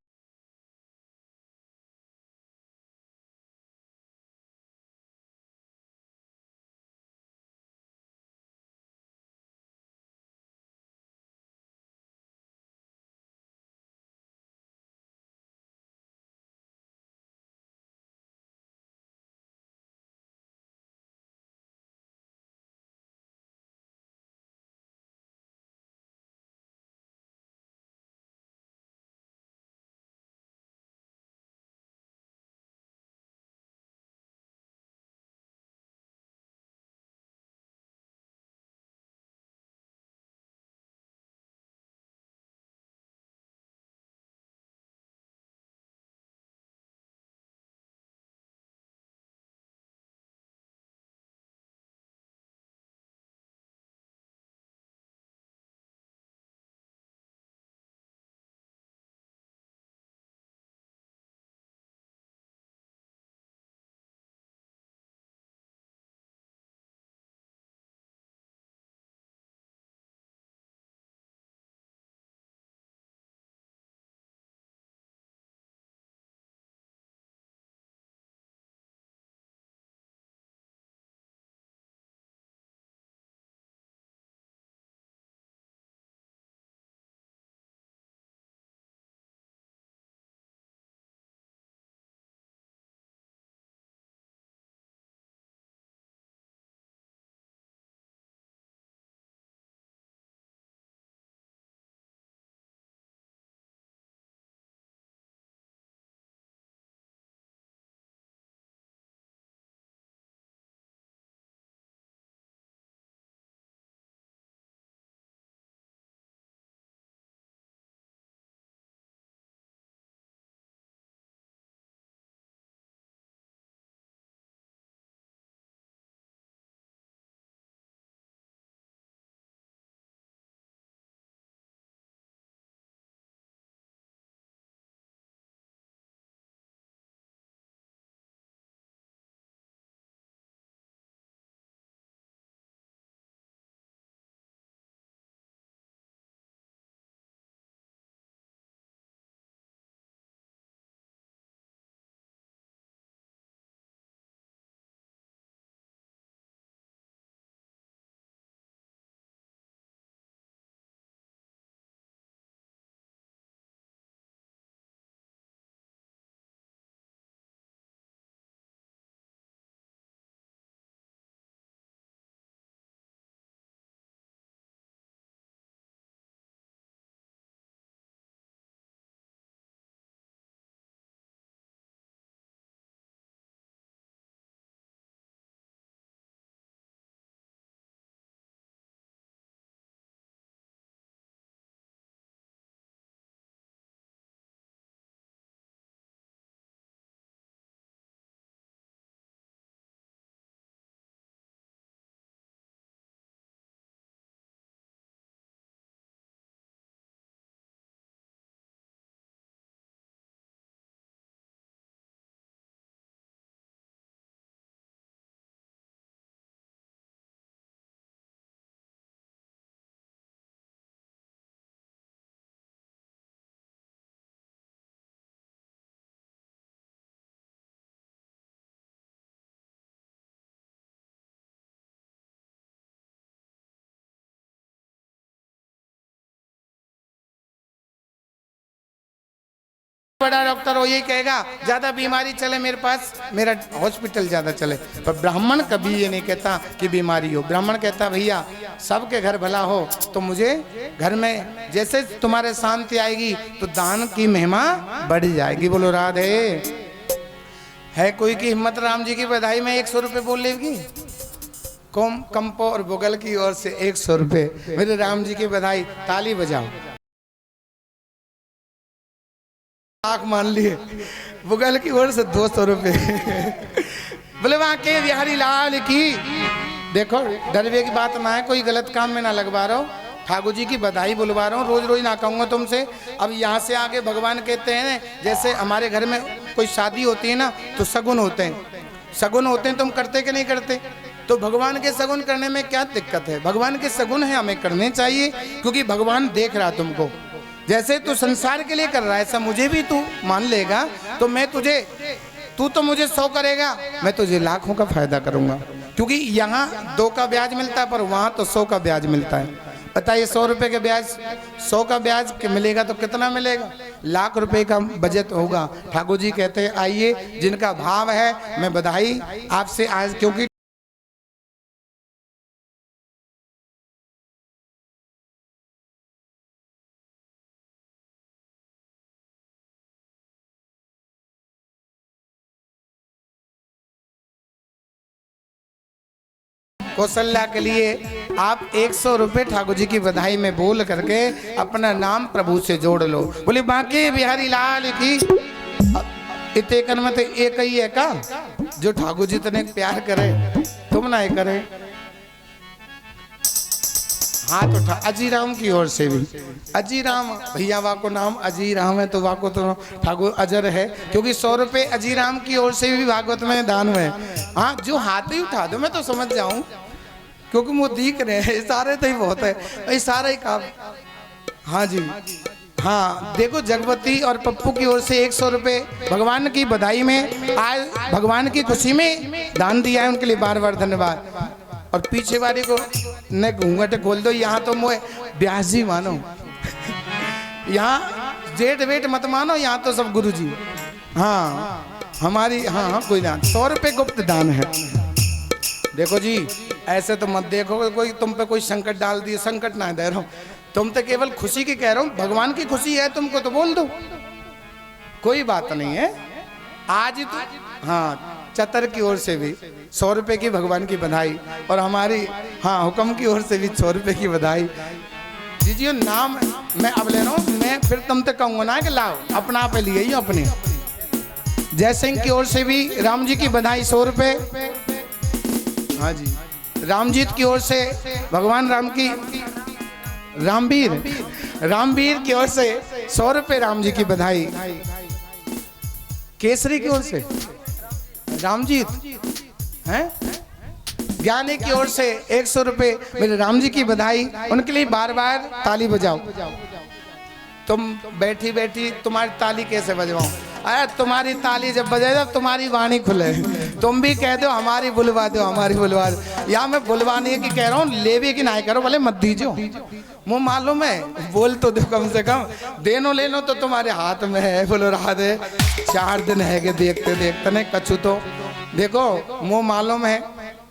बड़ा डॉक्टर हो यही कहेगा ज्यादा बीमारी चले मेरे पास, मेरा हॉस्पिटल ज्यादा चले। पर ब्राह्मण कभी ये नहीं कहता कि बीमारी हो। ब्राह्मण कहता भैया सबके घर भला हो, तो मुझे घर में जैसे तुम्हारे शांति आएगी तो दान की महिमा बढ़ जाएगी। बोलो राधे। है कोई की हिम्मत राम जी की बधाई में 100 रुपये बोल लेगी? कंपो और बुगल की ओर से 100 रुपये मेरे राम जी की बधाई, ताली बजाओ। आँख मान लिए। बुगल की ओर से 200 रुपये बोले वहां के बिहारी लाल की। देखो डरवे की बात ना है, कोई गलत काम में ना लगवा रहा हूँ, ठाकुर जी की बधाई बुलवा रहा हूँ। रोज रोज ना कहूँगा तुमसे। अब यहाँ से आगे भगवान कहते हैं जैसे हमारे घर में कोई शादी होती है ना तो सगुन होते हैं, सगुन होते हैं। तुम करते कि नहीं करते? तो भगवान के सगुन करने में क्या दिक्कत है? भगवान के सगुन है हमें करने चाहिए, क्योंकि भगवान देख रहा तुमको। जैसे तू संसार के लिए कर रहा है ऐसा मुझे भी तू मान लेगा तो मैं तुझे, तू तो मुझे 100 करेगा, मैं तुझे लाखों का फायदा करूंगा। क्योंकि यहाँ 2 का ब्याज मिलता है पर वहाँ तो 100 का ब्याज मिलता है। बताइए 100 रुपये के ब्याज, 100 का ब्याज मिलेगा तो कितना मिलेगा? लाख रुपए का बजट होगा। ठाकुर जी कहते हैं आइए जिनका भाव है, मैं बधाई आपसे आज, क्योंकि कौशल्या के लिए आप 100 रुपये ठाकुर जी की बधाई में बोल करके अपना नाम प्रभु से जोड़ लो। बोले बांके बिहारी लाल की। इतने कर में तो एक ही है का जो ठाकुर जी तने प्यार करे, तुम ना करे। हाथ उठा अजीराम की ओर से भी। अजीराम भैया वाको नाम अजीराम है तो वाको तो ठाकुर अजर है, क्योंकि 100 रुपये अजीराम की ओर से भी भागवत में दान में। हाँ जो हाथ ही उठा दो मैं तो समझ जाऊं, क्योंकि वो दिख रहे हैं इशारे तो ही बहुत है, इशारा ही काम। हाँ जी हाँ देखो जगवती और पप्पू की ओर से 100 रुपये भगवान की बधाई में आज भगवान की खुशी में दान दिया है, उनके लिए बार बार धन्यवाद। और पीछे वाले को न घूंघट खोल दो, यहाँ तो मोए ब्यास जी मानो यहाँ जेठ वेट मत मानो, यहाँ तो सब गुरु जी। हाँ हमारी हाँ कोई दान 100 रुपये गुप्त दान है। देखो जी ऐसे तो मत देखो कोई तुम पे कोई संकट डाल दिए, संकट ना दे रहा हूँ, तुम तो केवल खुशी की कह रहा हूँ। भगवान की खुशी है तुमको तो बोल दो, कोई बात नहीं है। आज ही तो हाँ चतर की ओर से भी 100 रुपये की भगवान की बधाई, और हमारी हाँ हुक्म की ओर से भी 100 रुपये की बधाई। जी नाम मैं अब ले रहा हूँ, मैं फिर तुम तक कहूँगा ना कि लाओ अपना आप लिए ही अपने। जय सिंह की ओर से भी राम जी की बधाई 100 रुपये। हाँ जी रामजीत की ओर से भगवान राम की रामवीर की ओर से 100 रुपये राम जी की बधाई। केसरी की ओर से रामजीत हैं, ज्ञानी की ओर से 100 रुपये मेरे राम जी की बधाई, उनके लिए बार बार ताली बजाओ। तुम बैठी बैठी तुम्हारी ताली कैसे बजवाऊं? अरे तुम्हारी ताली जब बजे जब तुम्हारी वाणी खुले, तुम भी कह दो हमारी बुलवा दो, हमारी बुलवा दो। या मैं बुलवाने की कह रहा हूँ, लेवे की ना करो, भले मत दीजो। मुँह मालूम है बोल तो दो कम से कम, देनो लेनो तो तुम्हारे हाथ में है। बोलो राधे। 4 दिन है कि देखते देखते नहीं कछु तो देखो मुँह मालूम है,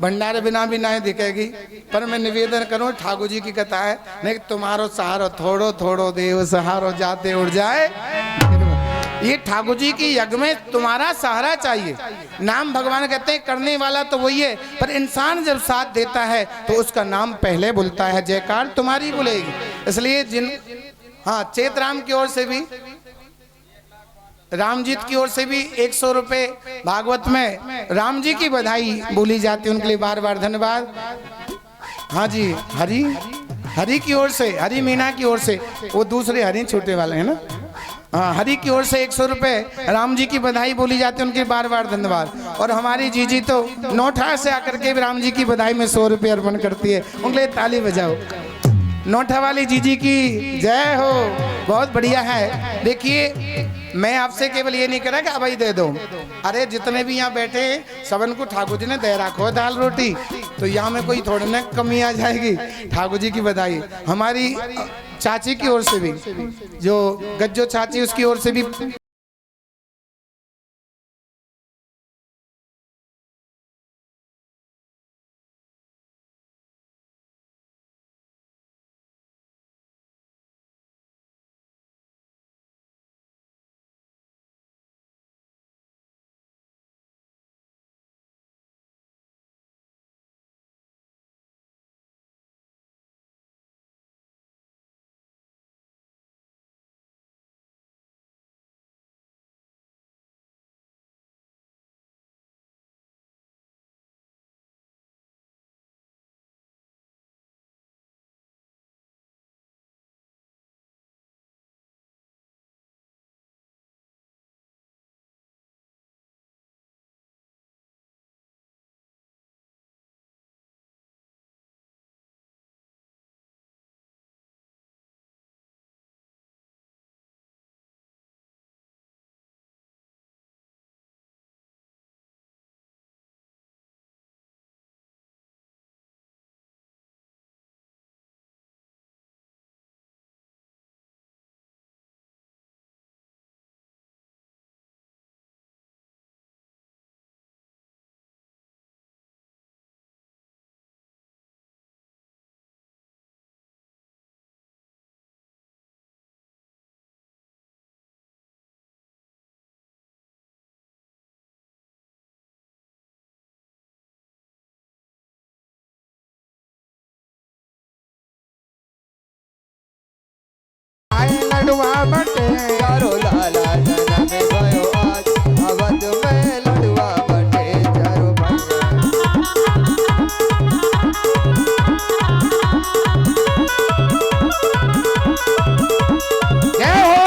भंडारे बिना भी नहीं दिखेगी। पर मैं निवेदन करूं ठाकुर जी की कथा है, नहीं तुम्हारो सहारो थोड़ो थोड़ो देव सहारो जाते उड़ जाए। ये ठाकुर जी की यज्ञ में तुम्हारा सहारा चाहिए। नाम भगवान कहते हैं करने वाला तो वही है, पर इंसान जब साथ देता है तो उसका नाम पहले बोलता है, जयकार तुम्हारी बोलेगी। इसलिए जिन हाँ चेतराम की ओर से भी रामजीत की ओर से भी 100 रुपये भागवत में राम जी की बधाई बोली जाती है, उनके लिए बार बार धन्यवाद। हाँ जी हरी की ओर से, हरी मीना की ओर से, वो दूसरे हरी छोटे वाले हैं ना। हाँ हरी की ओर से 100 रुपये राम जी की बधाई बोली जाती है, उनके बार बार धन्यवाद। और हमारी जीजी तो नोठा से आकर के राम जी की बधाई में 100 रुपये अर्पण करती है, उनके लिए ताली बजाओ। नोठा वाली जीजी की जय हो, बहुत बढ़िया है। देखिए मैं आपसे केवल ये नहीं कह रहा कि अब ही दे दो, अरे जितने भी यहाँ बैठे हैं सबन को ठाकुर जी ने दे रखो दाल रोटी, तो यहाँ में कोई थोड़ी ना कमी आ जाएगी। ठाकुर जी की बधाई। हमारी चाची की ओर से भी, जो गज्जो चाची उसकी ओर से भी लड़वा बटे। चारो लाला जन्म भयो आज अवध में लड़वा बटे चारो भैया। जय हो।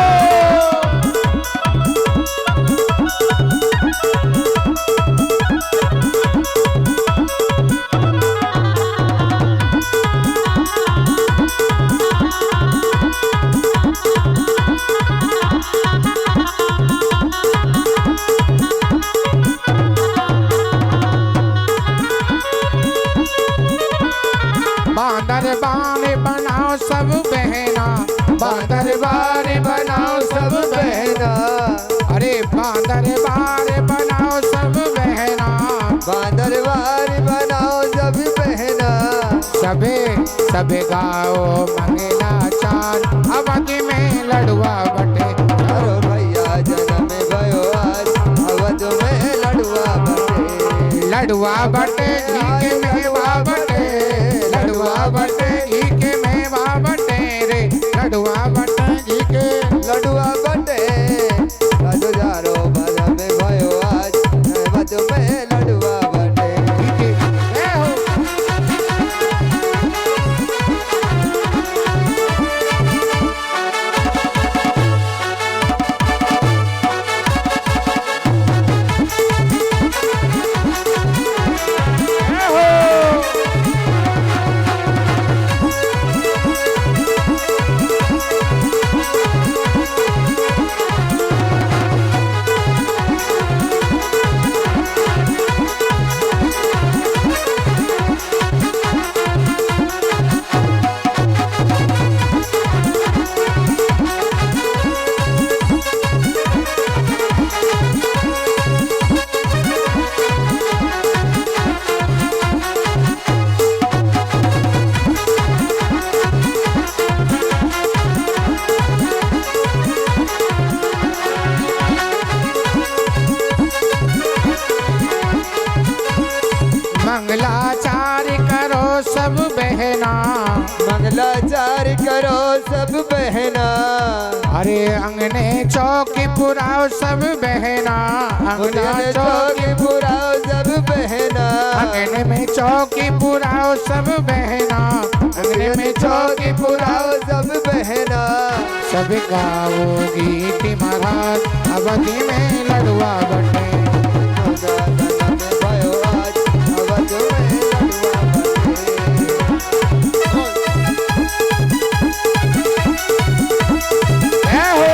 बांदर बार बनाओ सब बहना, बांदर बार बनाओ सब बहना। अरे बांदर बार बनाओ सब बहना, बांदरवार बनाओ सब बहना। सबे सबे गाओ मंगला चांद अवधि में लड़वा बटे। चारो भैया जन्म भयो आज अवध में लड़वा बटे। लड़वा बटे घी के मेवा बटे, लड़वा बटे घी के मेवा बटे रे, लड़वा बटे घी के। लड़वा बटे राजो जारो भद में भयो आज अवध में लड़वा बटे। जय हो। जय हो। मंगलाचार करो सब बहना, मंगलाचार करो सब बहना। अरे अंगने चौकी पुराओ सब बहना, अंगना अंगने चौकी चौकी पुराओ सब बहना। अंगने में चौकी पुराओ सब बहना, अंगने में चौकी पुराओ सब बहना। सब गाओ गीत महाराज अवधि में लड़वा बटे। जन्म भयो आज अवध में लड़वा बटे। जय हो।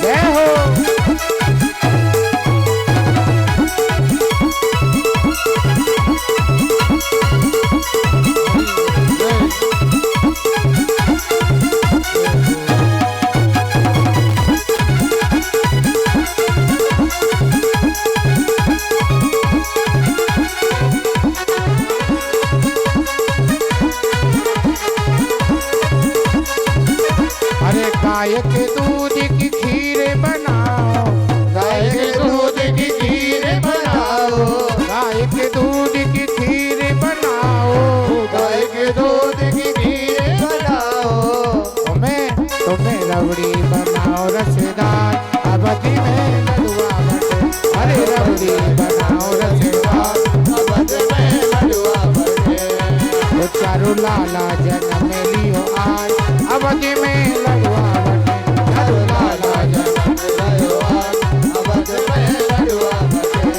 जय हो। अरे गाय के दूध की खीर बनाओ, गाय के दूध की खीर बनाओ, गाय के दूध की खीर बनाओ, गाय के दूध की खीर बनाओ। तुम्हें तुम्हें रबड़ी बनाओ रसदार अवधि में लड़वा बटे। अरे रबड़ी बनाओ रसदार अवध में लड़वा बटे। वो चारू लाला जन्म लियो आज अवधि में लड़वा बटे। चारू लाला जन्म भयो आज अवध में लड़वा बटे।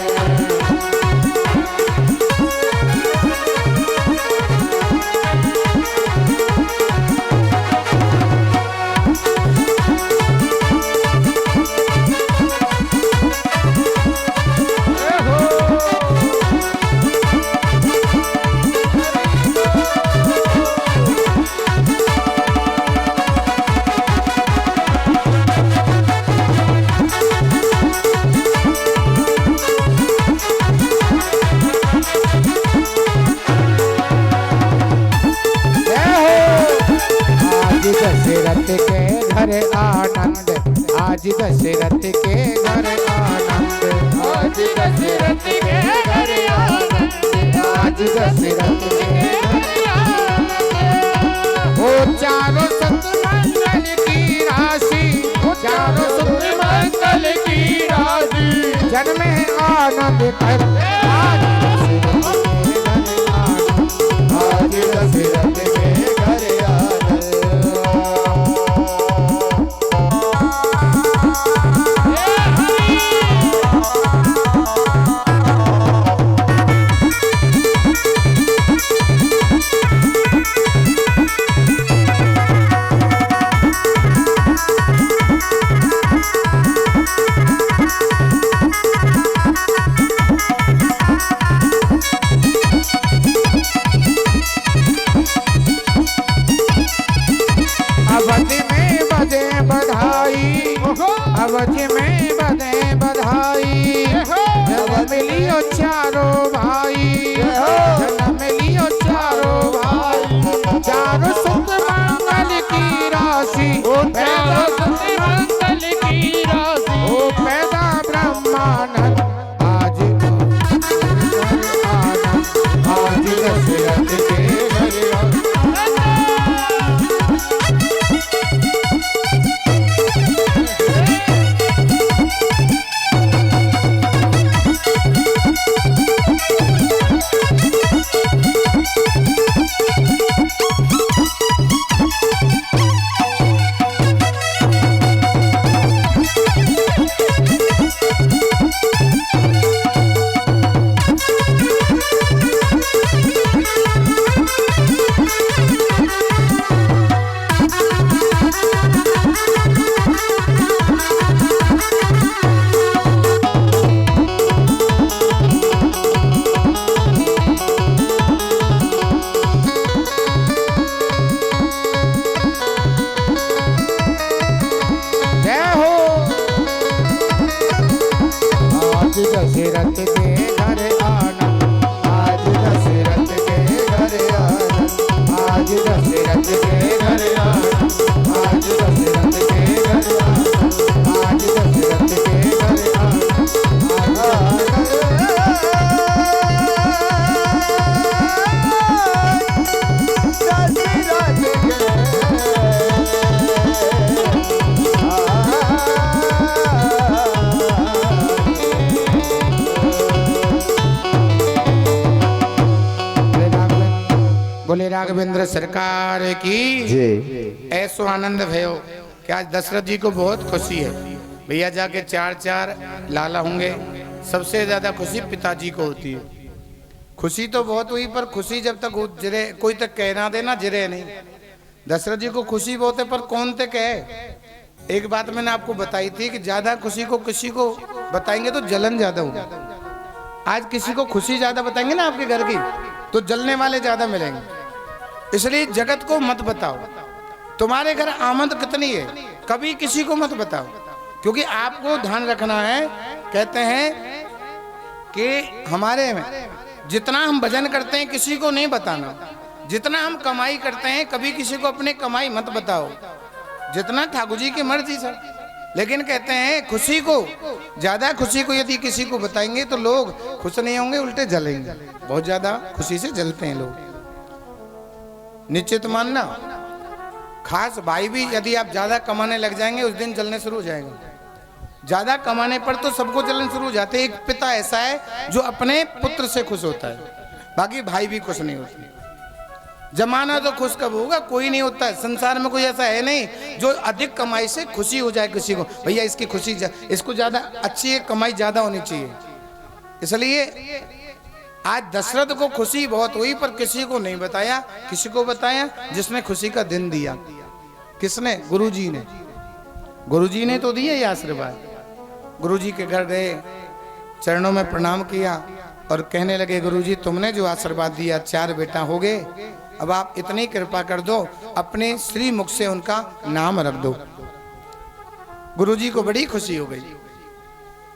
दशरथ के घर आनंद, आज दशरथ के घर आनंद, आज दशरथ के घर आनंद, आज दशरथ के हो चारों सत मंगल की राशि, चारों सत मंगल की राशि, जन्मे आनंद कर आज दशरथ के घर आनंद। अवधि में बधे बधाई, अवधि में बधे बधाई, जन्म लियो चारों भाई, जन्म लियो चारों भाई, चारों सुख मंगल की राशि, पैदा मंगल की राशि, ओ पैदा ब्रह्मानंद, आज आनंद, आज दशरथ के घर आनंद। दशरथ के घर आनंद, आज दशरथ के घर आनंद, आज दशरथ के घर आनंद, आज दशरथ के घर आनंद, आज दशरथ के घर बोले राघवेंद्र सरकार की जी। ऐसो आनंद भयो कि आज दशरथ जी को बहुत खुशी है। भैया जाके चार चार लाला होंगे, सबसे ज्यादा खुशी पिताजी को होती है। खुशी तो बहुत हुई, पर खुशी जब तक जिरे कोई तक कहना देना जिरे नहीं। दशरथ जी को खुशी बहुत है, पर कौन तक कहे। एक बात मैंने आपको बताई थी कि ज्यादा खुशी को किसी को बताएंगे तो जलन ज्यादा होगी। आज किसी को खुशी ज्यादा बताएंगे ना आपके घर की, तो जलने वाले ज्यादा मिलेंगे। इसलिए जगत को मत बताओ तुम्हारे घर आमद कितनी है, कभी किसी को मत बताओ, क्योंकि आपको ध्यान रखना है। कहते हैं कि हमारे में जितना हम भजन करते हैं किसी को नहीं बताना, जितना हम कमाई करते हैं कभी किसी को अपने कमाई मत बताओ, जितना ठाकुर जी की मर्जी सर। लेकिन कहते हैं खुशी को, ज्यादा खुशी को यदि किसी को बताएंगे तो लोग खुश नहीं होंगे, उल्टे जलेंगे। बहुत ज्यादा खुशी से जलते हैं लोग, निश्चित मानना। खास भाई भी यदि आप ज्यादा कमाने लग जाएंगे उस दिन जलने शुरू हो जाएगा। ज्यादा कमाने पर तो सबको जलन शुरू हो जाते हैं। एक पिता ऐसा है जो अपने पुत्र से खुश होता है, बाकी भाई भी खुश नहीं होते। जमाना तो खुश कब होगा, कोई नहीं होता है संसार में। कोई ऐसा है नहीं जो अधिक कमाई से खुशी हो जाए किसी को। भैया इसकी खुशी इसको ज्यादा अच्छी है, कमाई ज्यादा होनी चाहिए। इसलिए आज दशरथ को खुशी बहुत हुई, पर किसी को नहीं बताया। किसी को बताया जिसने खुशी का दिन दिया। किसने? गुरुजी ने। गुरुजी ने तो दिया ये आशीर्वाद। गुरुजी के घर गए, चरणों में प्रणाम किया और कहने लगे, गुरुजी तुमने जो आशीर्वाद दिया 4 बेटा हो गए, अब आप इतनी कृपा कर दो, अपने श्री मुख से उनका नाम रख दो। गुरुजी को बड़ी खुशी हो गई।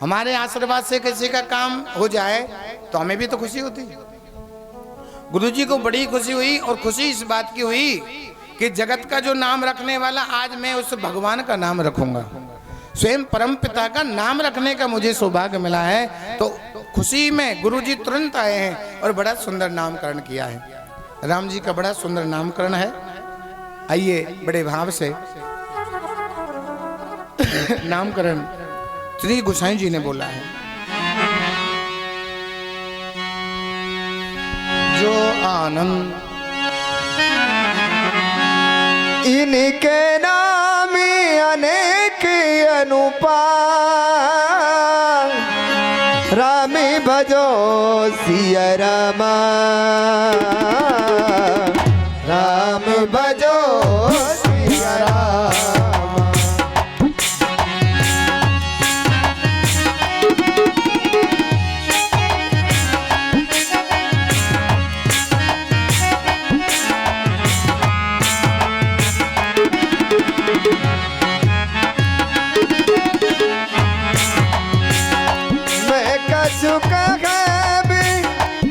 हमारे आशीर्वाद से किसी का काम हो जाए तो हमें भी तो खुशी होती है। गुरुजी को बड़ी खुशी हुई, और खुशी इस बात की हुई कि जगत का जो नाम रखने वाला, आज मैं उस भगवान का नाम रखूंगा, स्वयं परम पिता का नाम रखने का मुझे सौभाग्य मिला है। तो खुशी में गुरुजी तुरंत आए हैं और बड़ा सुंदर नामकरण किया है। राम जी का बड़ा सुंदर नामकरण है। आइए बड़े भाव से नामकरण श्री गोसाई जी ने बोला है। जो आनंद इनके नाम अनेक अनुपा, रामी भजो सिया रामा, राम भजो सिया रामा।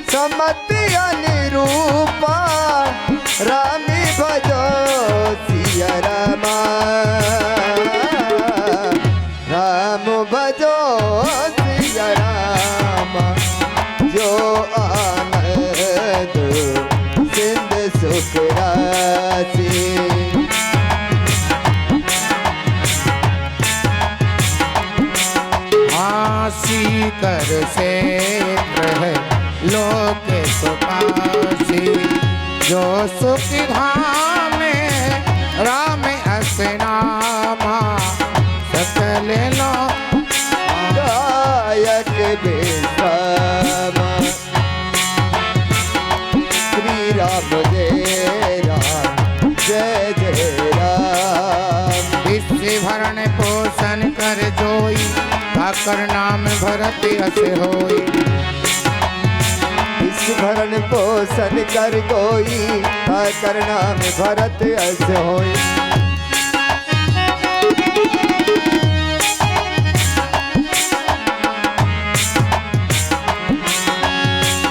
समति अनुरूपा, रामी भजो सिया रामा, राम भजो सिया रामा। जो आनंद सिंध सुख राशि, आसी कर से है लोक सुपासी, जो सुख धाम राम अस नामा, सकल लो गायक विश्रामा। श्री राम जय राम जय जय राम। विश्व भरण पोषण कर जोई, ठाकर नाम भरत अस होई। भरण पोषण कर कोई, ठाकर नाम भरत अस होई।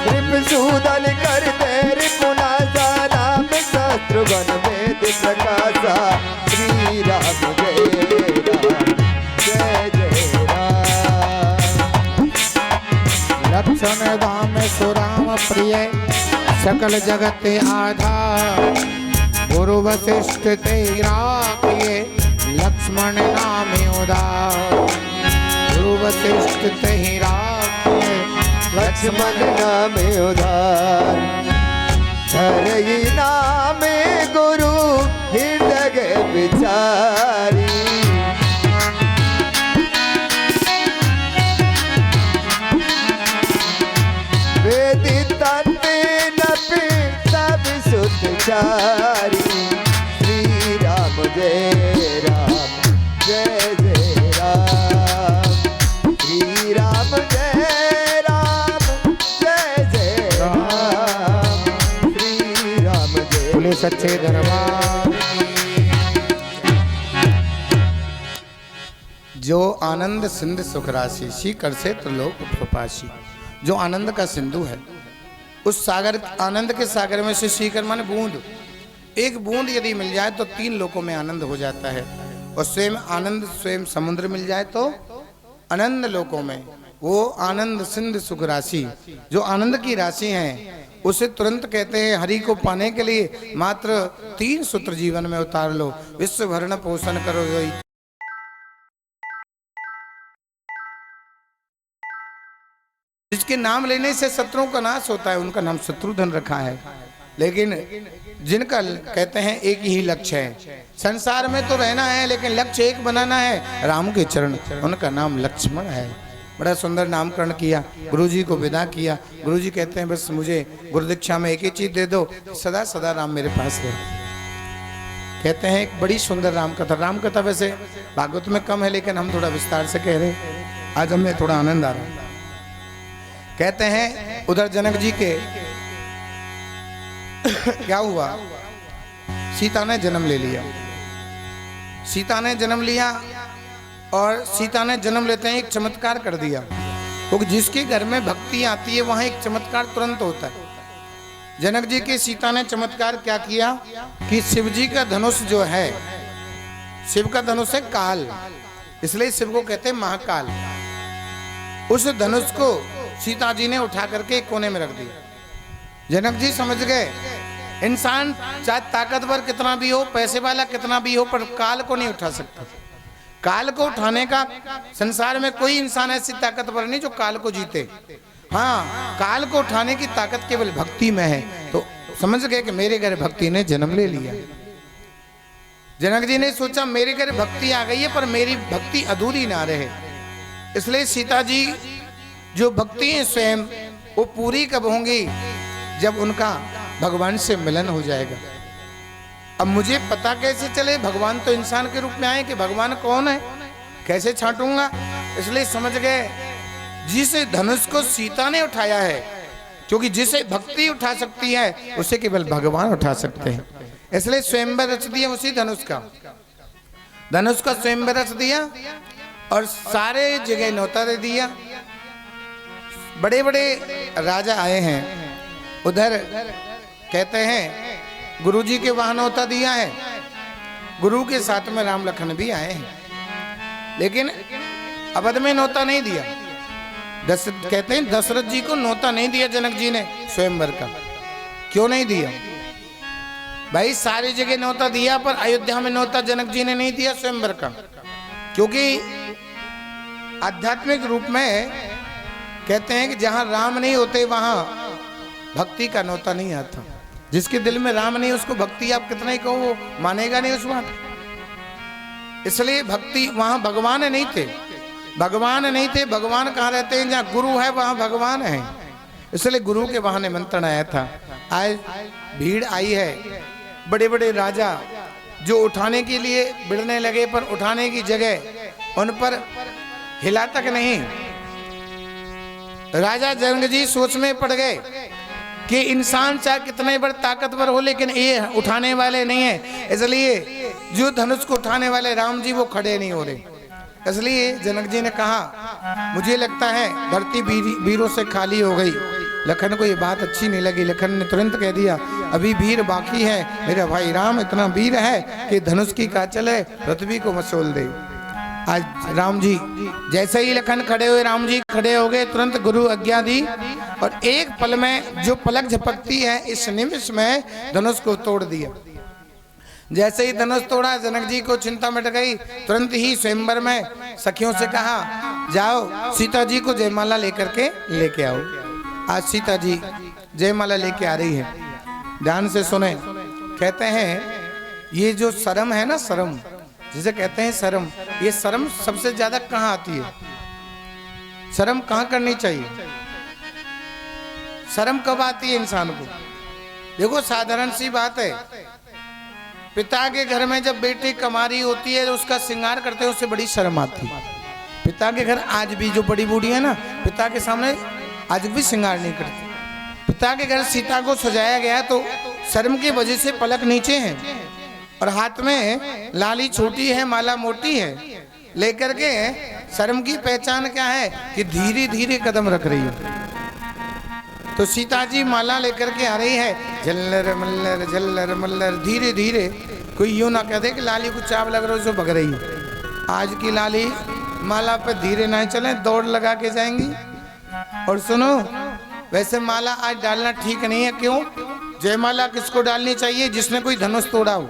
रिपुसूदन करते रिपुनासा, नाम शत्रुघ्न वेद प्रकाशा। श्री राम जय राम जय जय राम। लक्षण धाम सुराम प्रिय, सकल जगत आधार। गुरु वशिष्ठ तेरा किए, लक्ष्मण नाम उदार। गुरु वशिष्ठ तेरा किए, लक्ष्मण नाम उदार। धरई नाम गुरु हृदय विचारी। चारी। श्री राम जय राम जय जय राम। श्री राम जय राम जय जय राम। श्री राम जय। बोले सच्चे दरबार। जो आनंद सिंधु सुख राशि, सीकर से त्रिलोक प्रपासी। जो आनंद का सिंधु है, उस सागर, आनंद के सागर में से सीकर माने बूंद, एक बूंद यदि मिल जाए तो 3 लोकों में आनंद हो जाता है। और स्वयं आनंद, स्वयं समुद्र मिल जाए तो आनंद लोकों में, वो आनंद सिंधु सुख राशि, जो आनंद की राशि है, उसे तुरंत कहते हैं हरि को पाने के लिए मात्र 3 सूत्र जीवन में उतार लो। विश्व भरण पोषण करो जोई। जिसके नाम लेने से शत्रुओं का नाश होता है, उनका नाम शत्रुधन रखा है। लेकिन जिनका कहते हैं एक ही लक्ष्य है, संसार में तो रहना है लेकिन लक्ष्य एक बनाना है, राम के चरण, उनका नाम लक्ष्मण है। बड़ा सुंदर नामकरण किया, गुरुजी को विदा किया। गुरुजी कहते हैं बस मुझे गुरुदीक्षा में एक ही चीज दे दो, सदा सदा राम मेरे पास रहे। कहते हैं एक बड़ी सुंदर राम कथा। राम कथा वैसे भागवत में कम है लेकिन हम थोड़ा विस्तार से कह रहे हैं, आज हमें थोड़ा आनंद आ रहा है। कहते हैं उधर जनक जी के क्या हुआ, सीता ने जन्म ले लिया। सीता ने जन्म लिया और सीता ने जन्म लेते हैं एक चमत्कार कर दिया, क्योंकि जिसके घर में भक्ति आती है वहां एक चमत्कार तुरंत होता है। जनक जी की सीता ने चमत्कार क्या किया कि शिव जी का धनुष जो है, शिव का धनुष है काल, इसलिए शिव को कहते हैं महाकाल। उस धनुष को सीता जी ने उठा करके एक कोने में रख दिया। जनक जी समझ गए इंसान चाहे ताकतवर कितना भी हो, पैसे वाला कितना भी हो, पर काल को नहीं उठा सकता। काल को उठाने का संसार में कोई इंसान ऐसी ताकतवर नहीं जो काल को जीते। हाँ, काल को उठाने की ताकत केवल भक्ति में है। तो समझ गए कि मेरे घर भक्ति ने जन्म ले लिया। जनक जी ने सोचा मेरे घर भक्ति आ गई है, पर मेरी भक्ति अधूरी ना रहे, इसलिए सीता जी जो भक्ति है स्वयं वो पूरी कब होंगी, जब उनका भगवान से मिलन हो जाएगा। अब मुझे पता कैसे चले भगवान तो इंसान के रूप में आए कि भगवान कौन है, कैसे छांटूंगा। इसलिए समझ गए जिस धनुष को सीता ने उठाया है, क्योंकि जिसे भक्ति उठा सकती है उसे केवल भगवान उठा सकते हैं, इसलिए स्वयंवर रच दिया उसी धनुष का स्वयंवर रच दिया और सारे जगह न्योता दे दिया। बड़े बड़े राजा आए हैं, उधर कहते हैं गुरुजी के वहां न्योता दिया है, गुरु के साथ में राम लखन भी आए हैं, लेकिन अवध में न्योता नहीं दिया। कहते हैं दशरथ जी को न्योता नहीं दिया जनक जी ने स्वयंवर का। क्यों नहीं दिया भाई? सारी जगह न्योता दिया, पर अयोध्या में न्योता जनक जी ने नहीं दिया स्वयंवर का, क्योंकि आध्यात्मिक रूप में कहते हैं कि जहां राम नहीं होते वहां भक्ति का न्योता नहीं आता। जिसके दिल में राम नहीं उसको भक्ति आप कितना ही कहो मानेगा नहीं उस बात। इसलिए भक्ति वहां भगवान नहीं थे, भगवान कहाँ रहते हैं? जहाँ गुरु है वहां भगवान है। इसलिए गुरु के वहां निमंत्रण आया था। आज भीड़ आई है, बड़े बड़े राजा जो उठाने के लिए भिड़ने लगे, पर उठाने की जगह उन पर हिला तक नहीं। राजा जनक जी सोच में पड़ गए कि इंसान चाहे कितने बड़े ताकतवर हो, लेकिन ये उठाने वाले नहीं है, इसलिए जो धनुष को उठाने वाले राम जी वो खड़े नहीं हो रहे। इसलिए जनक जी ने कहा मुझे लगता है धरती वीरों से खाली हो गई। लखन को ये बात अच्छी नहीं लगी। लखन ने तुरंत कह दिया अभी वीर बाकी है, मेरा भाई राम इतना वीर है कि धनुष की काचल है पृथ्वी को मसोल दे। आज राम जी जैसे ही लखन खड़े हुए, राम जी खड़े हो गए, तुरंत गुरु आज्ञा दी और एक पल में जो पलक झपकती है इस निमिष में धनुष को तोड़ दिया। जैसे ही धनुष तोड़ा जनक जी को चिंता मिट गई। तुरंत ही स्वयंवर में सखियों से कहा जाओ सीता जी को जयमाला लेकर के लेके आओ। आज सीता जी जयमाला लेके आ रही है। ध्यान से सुने, कहते हैं ये जो शर्म है ना, शर्म जिसे कहते हैं शर्म, ये शर्म सबसे ज्यादा कहाँ आती है? शर्म कहाँ करनी चाहिए? शर्म कब आती है इंसान को? देखो साधारण सी बात है, पिता के घर में जब बेटी कमारी होती है, उसका श्रृंगार करते हैं, उससे बड़ी शर्म आती है। पिता के घर आज भी जो बड़ी बूढ़ी है ना, पिता के सामने आज भी श्रृंगार नहीं करती। पिता के घर सीता को सजाया गया तो शर्म की वजह से पलक नीचे है और हाथ में लाली छोटी है, माला मोटी है, लेकर के शर्म की पहचान क्या है कि धीरे धीरे कदम रख रही है। तो सीता जी माला लेकर के आ रही है, झल्लर मल्लर धीरे धीरे। कोई यूं ना कह दे कि लाली को चाव लग रहा है, भग रही है। आज की लाली माला पे धीरे ना चले, दौड़ लगा के जाएंगी। और सुनो, वैसे माला आज डालना ठीक नहीं है। क्यों? जयमाला किसको डालनी चाहिए? जिसने कोई धनुष तोड़ा हो।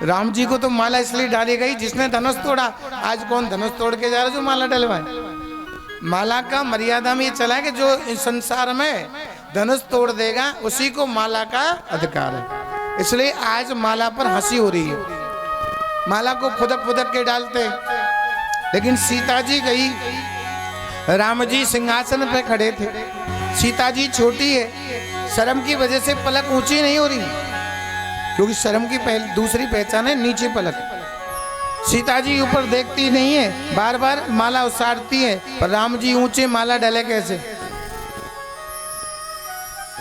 राम जी को तो माला इसलिए डाली गई जिसने धनुष तोड़ा। आज कौन धनुष तोड़ के जा रहा है जो माला डलवाए? माला का मर्यादा में ये चला है कि जो इस संसार में धनुष तोड़ देगा उसी को माला का अधिकार है। इसलिए आज माला पर हंसी हो रही है, माला को फुदक फुदक के डालते। लेकिन सीता जी गई, राम जी सिंहासन पे खड़े थे, सीता जी छोटी है, शर्म की वजह से पलक ऊंची नहीं हो रही, क्योंकि शर्म की दूसरी पहचान है नीचे पलक। सीता जी ऊपर देखती नहीं है, बार बार माला उसारती है, पर राम जी ऊंचे माला डले कैसे?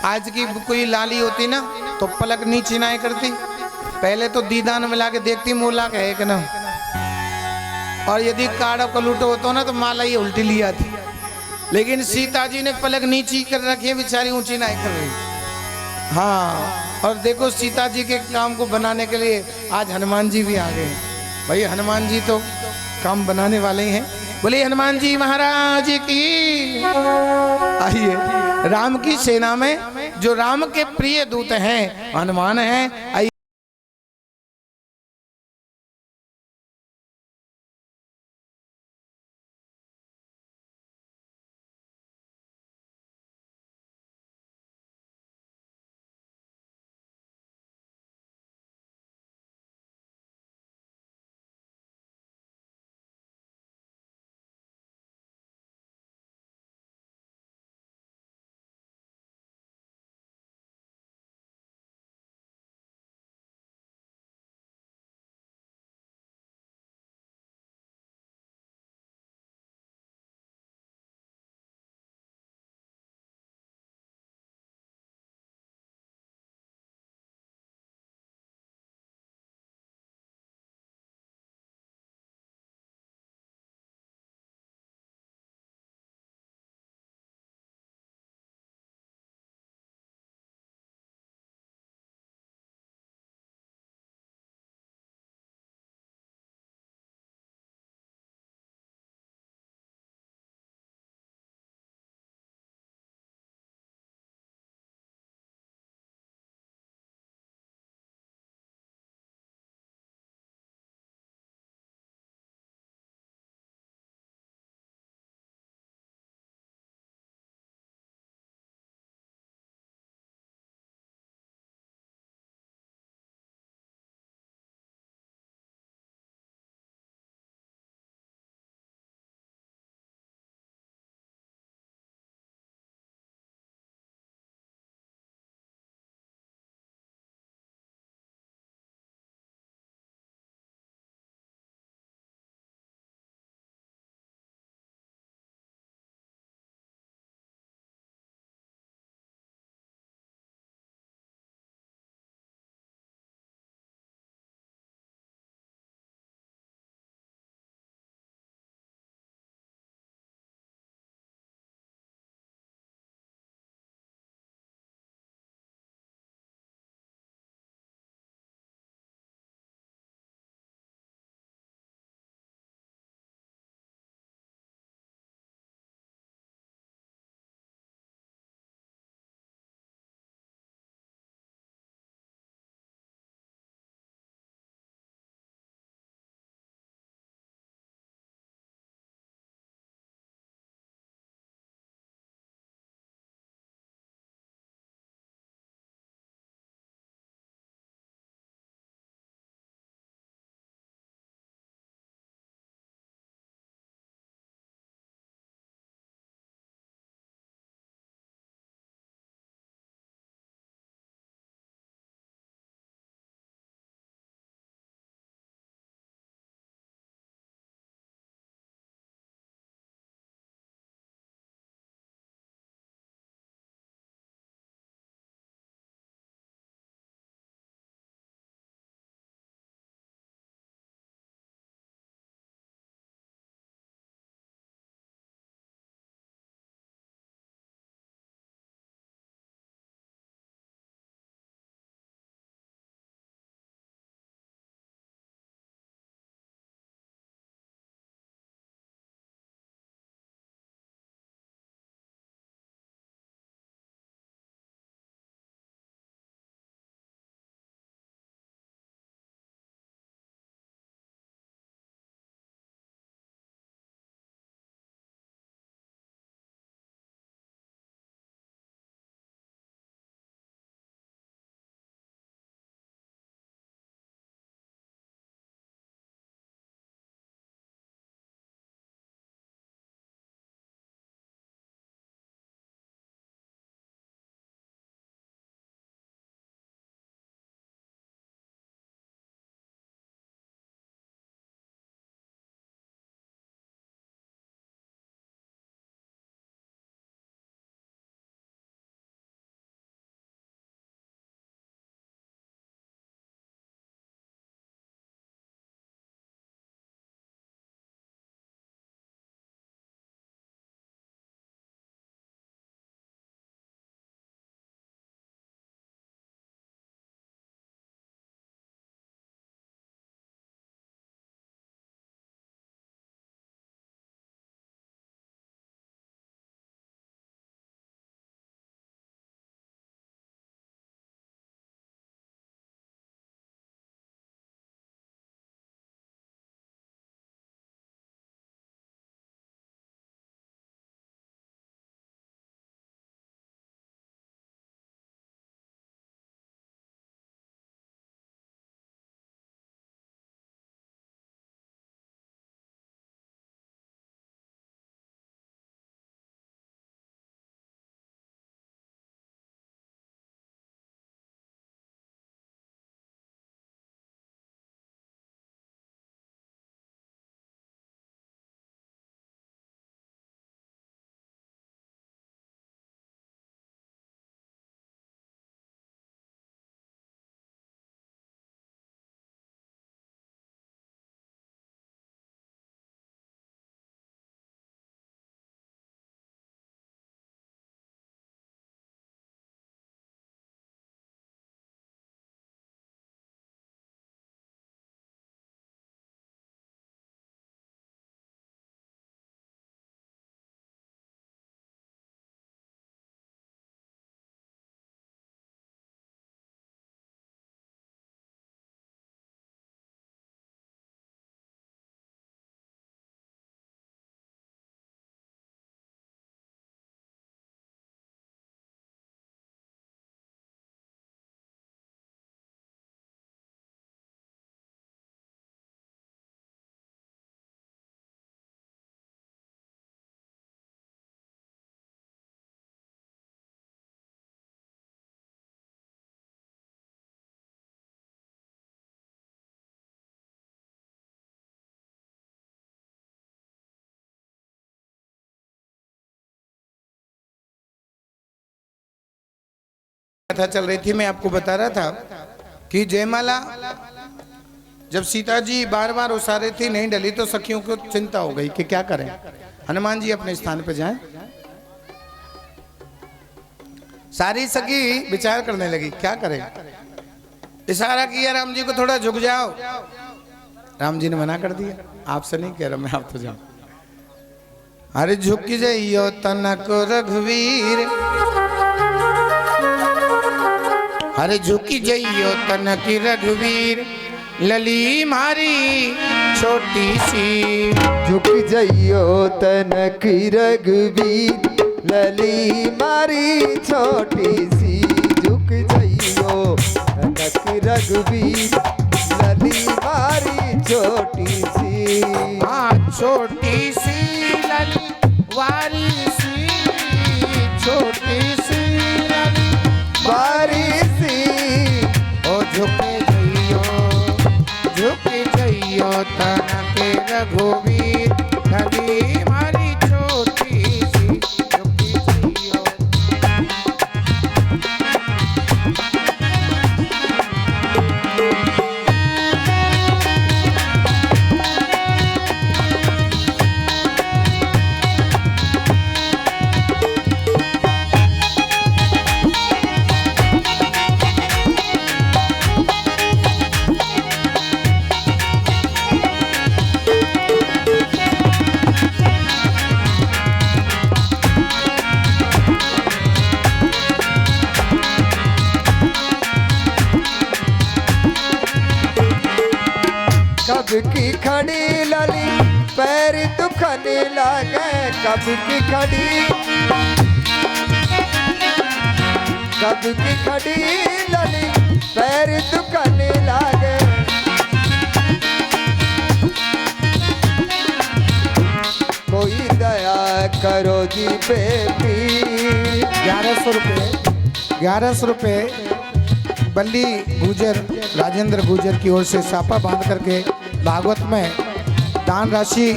आज की कोई लाली होती ना तो पलक नीचे ना करती, पहले तो दीदान मिला के देखती मोला का है कि ना, और यदि काड़ा कलूटो होता ना तो माला ये उल्टी ली आती। लेकिन सीता जी ने पलक नीची कर रखी है, बेचारी ऊंची ना कर रही। हाँ, और देखो सीता जी के काम को बनाने के लिए आज हनुमान जी भी आ गए हैं। भाई हनुमान जी तो काम बनाने वाले ही हैं। बोले हनुमान जी महाराज की। आइए, राम की सेना में जो राम के प्रिय दूत हैं हनुमान हैं। आइए कथा चल रही थी, मैं आपको बता रहा था कि जयमाला जब सीता जी बार बार उसारे थी नहीं डली तो सखियों को चिंता हो गई कि क्या करें। हनुमान जी अपने स्थान पे जाएं। सारी सखी विचार करने लगी क्या करें। इशारा किया राम जी को थोड़ा झुक जाओ। राम जी ने मना कर दिया, आपसे नहीं कह रहा मैं, आप तो जाओ। अरे झुक जाइयो तनक रघुवीर, अरे झुकी जाइयो तनक रघुवीर, लली मारी छोटी सी। झुक जाइयो तनक रघुवीर, लली मारी छोटी सी। झुक जाइयो तनक रघुवीर, लली मारी छोटी सी। हाँ छोटी सी लली वारी सी, छोटी सी लली बारी सी। ओ झुके जइयो तनक रघुवीर, लली मारी छोटी सी। झुकी जइयो। कब की खड़ी लली पैर दुखने लगे। कब की खड़ी लली पैर दुखने लगे। कोई दया करो जी बेटी। 1100 रुपए बल्ली गुजर, राजेंद्र गुजर की ओर से सापा बांध करके भागवत में दान राशि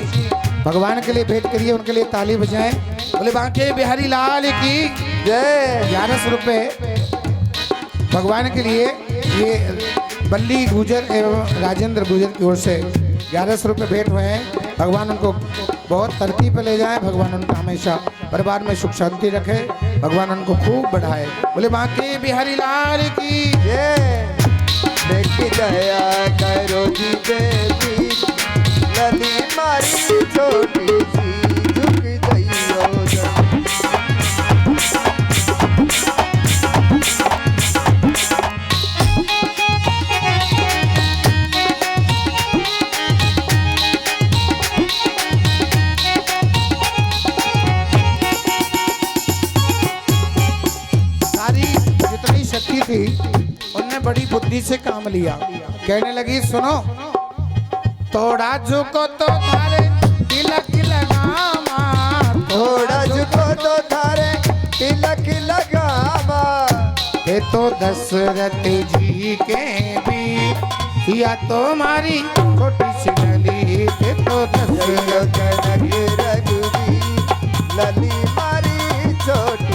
भगवान के लिए भेंट करिए। उनके लिए ताली बजाएं, बोले बांके बिहारी लाल की जय। 1100 रुपए भगवान के लिए ये बल्ली गुजर एवं राजेंद्र गुजर की ओर से 1100 रुपए भेंट हुए हैं। भगवान उनको बहुत तरक्की पे ले जाए, भगवान उनका हमेशा परिवार में सुख शांति रखे, भगवान उनको खूब बढ़ाए। बोले बांके बिहारी लाल की जय। देखी दया करो जी बेटी, लली मारी छोटी सी। झुक जाइयो शक्ति थी उनने बड़ी बुद्धि से काम लिया। कहने लगी सुनो, थोड़ा झुको तो थारे तिलक लगामा, थोड़ा झुको तो थारे तिलक लगामा। ये तो दशरथ जी के भी या तुम्हारी छोटी सी लली। ये तो दशरथ रघुवीर, लली मारी छोटी सी।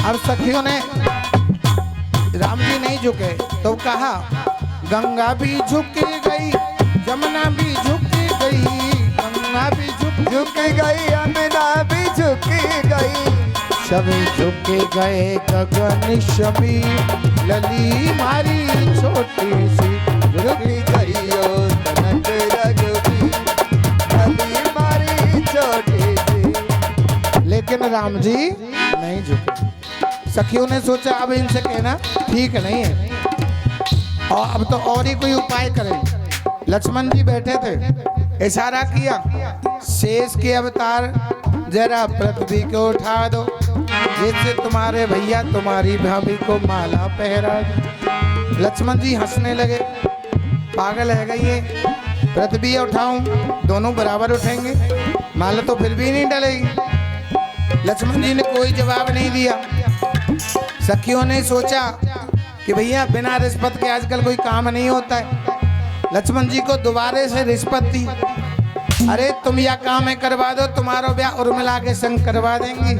अब सखियों ने राम जी नहीं झुके तो कहा गंगा भी झुक गई, जमुना भी झुक गई, गंगा भी झुक गई, यमुना भी झुक गई। सभी झुक गए गगन शमी, लली मारी छोटी सी। झुक जाइयो तनक रघुवीर, लली मारी छोटी सी। लेकिन राम जी नहीं झुके। सखियों ने सोचा अब इनसे कहना ठीक नहीं है, और अब तो और ही कोई उपाय करें। लक्ष्मण जी बैठे थे, इशारा किया शेष के अवतार जरा पृथ्वी को उठा दो। जैसे तुम्हारे भैया तुम्हारी भाभी को माला पहरा दी। लक्ष्मण जी हंसने लगे, पागल है गई ये, व्रत भी उठाऊं, दोनों बराबर उठेंगे, माला तो फिर भी नहीं डलेगी। लक्ष्मण जी ने कोई जवाब नहीं दिया। सखियों ने सोचा कि भैया बिना रिश्वत के आजकल कोई काम नहीं होता है। लक्ष्मण जी को दोबारे से रिश्वत दी। अरे तुम या काम है करवा दो, तुम्हारा ब्याह उर्मिला के संग करवा देंगी।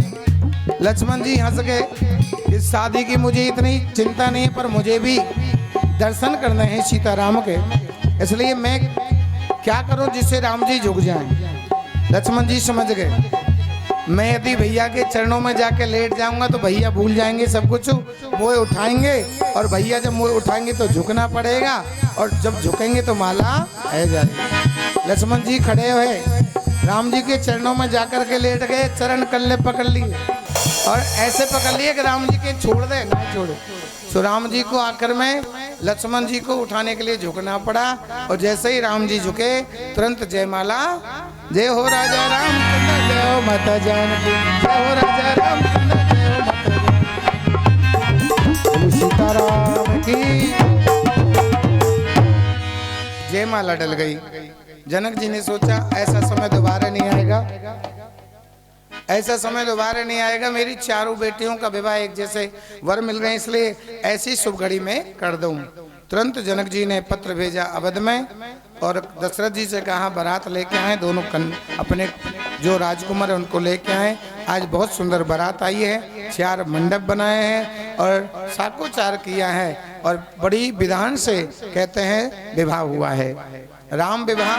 लक्ष्मण जी हंस गए। इस शादी की मुझे इतनी चिंता नहीं है, पर मुझे भी दर्शन करने हैं सीताराम के, इसलिए मैं क्या करूं जिससे राम जी झुक जाएं। लक्ष्मण जी समझ गए, मैं यदि भैया के चरणों में जाके लेट जाऊंगा तो भैया भूल जाएंगे सब कुछ, मोए उठाएंगे, और भैया जब मोए उठाएंगे तो झुकना पड़ेगा, और जब झुकेंगे तो माला है जाएगी। लक्ष्मण जी खड़े हुए राम जी के चरणों में जाकर के लेट गए, चरण कल्ले पकड़ लिए और ऐसे पकड़ लिए कि राम जी के छोड़ दे नहीं छोड़े। तो राम जी को आकर में लक्ष्मण जी को उठाने के लिए झुकना पड़ा, और जैसे ही राम जी झुके तुरंत जयमाला। जय हो राजा रामचंद्र, जय हो माता जानकी, जय हो राजा रामचंद्र, जय हो माता जानकी, सीताराम की जयमाला डल गई। जनक जी ने सोचा ऐसा समय दोबारा नहीं आएगा, ऐसा समय दोबारा नहीं आएगा। मेरी चारों बेटियों का विवाह एक जैसे वर मिल रहे हैं, इसलिए ऐसी शुभ घड़ी में कर दूं। तुरंत जनक जी ने पत्र भेजा अवध में, और दशरथ जी से कहा बारात लेके आए, दोनों अपने जो राजकुमार है उनको लेके आए। आज बहुत सुंदर बारात आई है, 4 मंडप बनाए हैं और साकोचार किया है, और बड़ी विधान से कहते हैं विवाह हुआ है। राम विवाह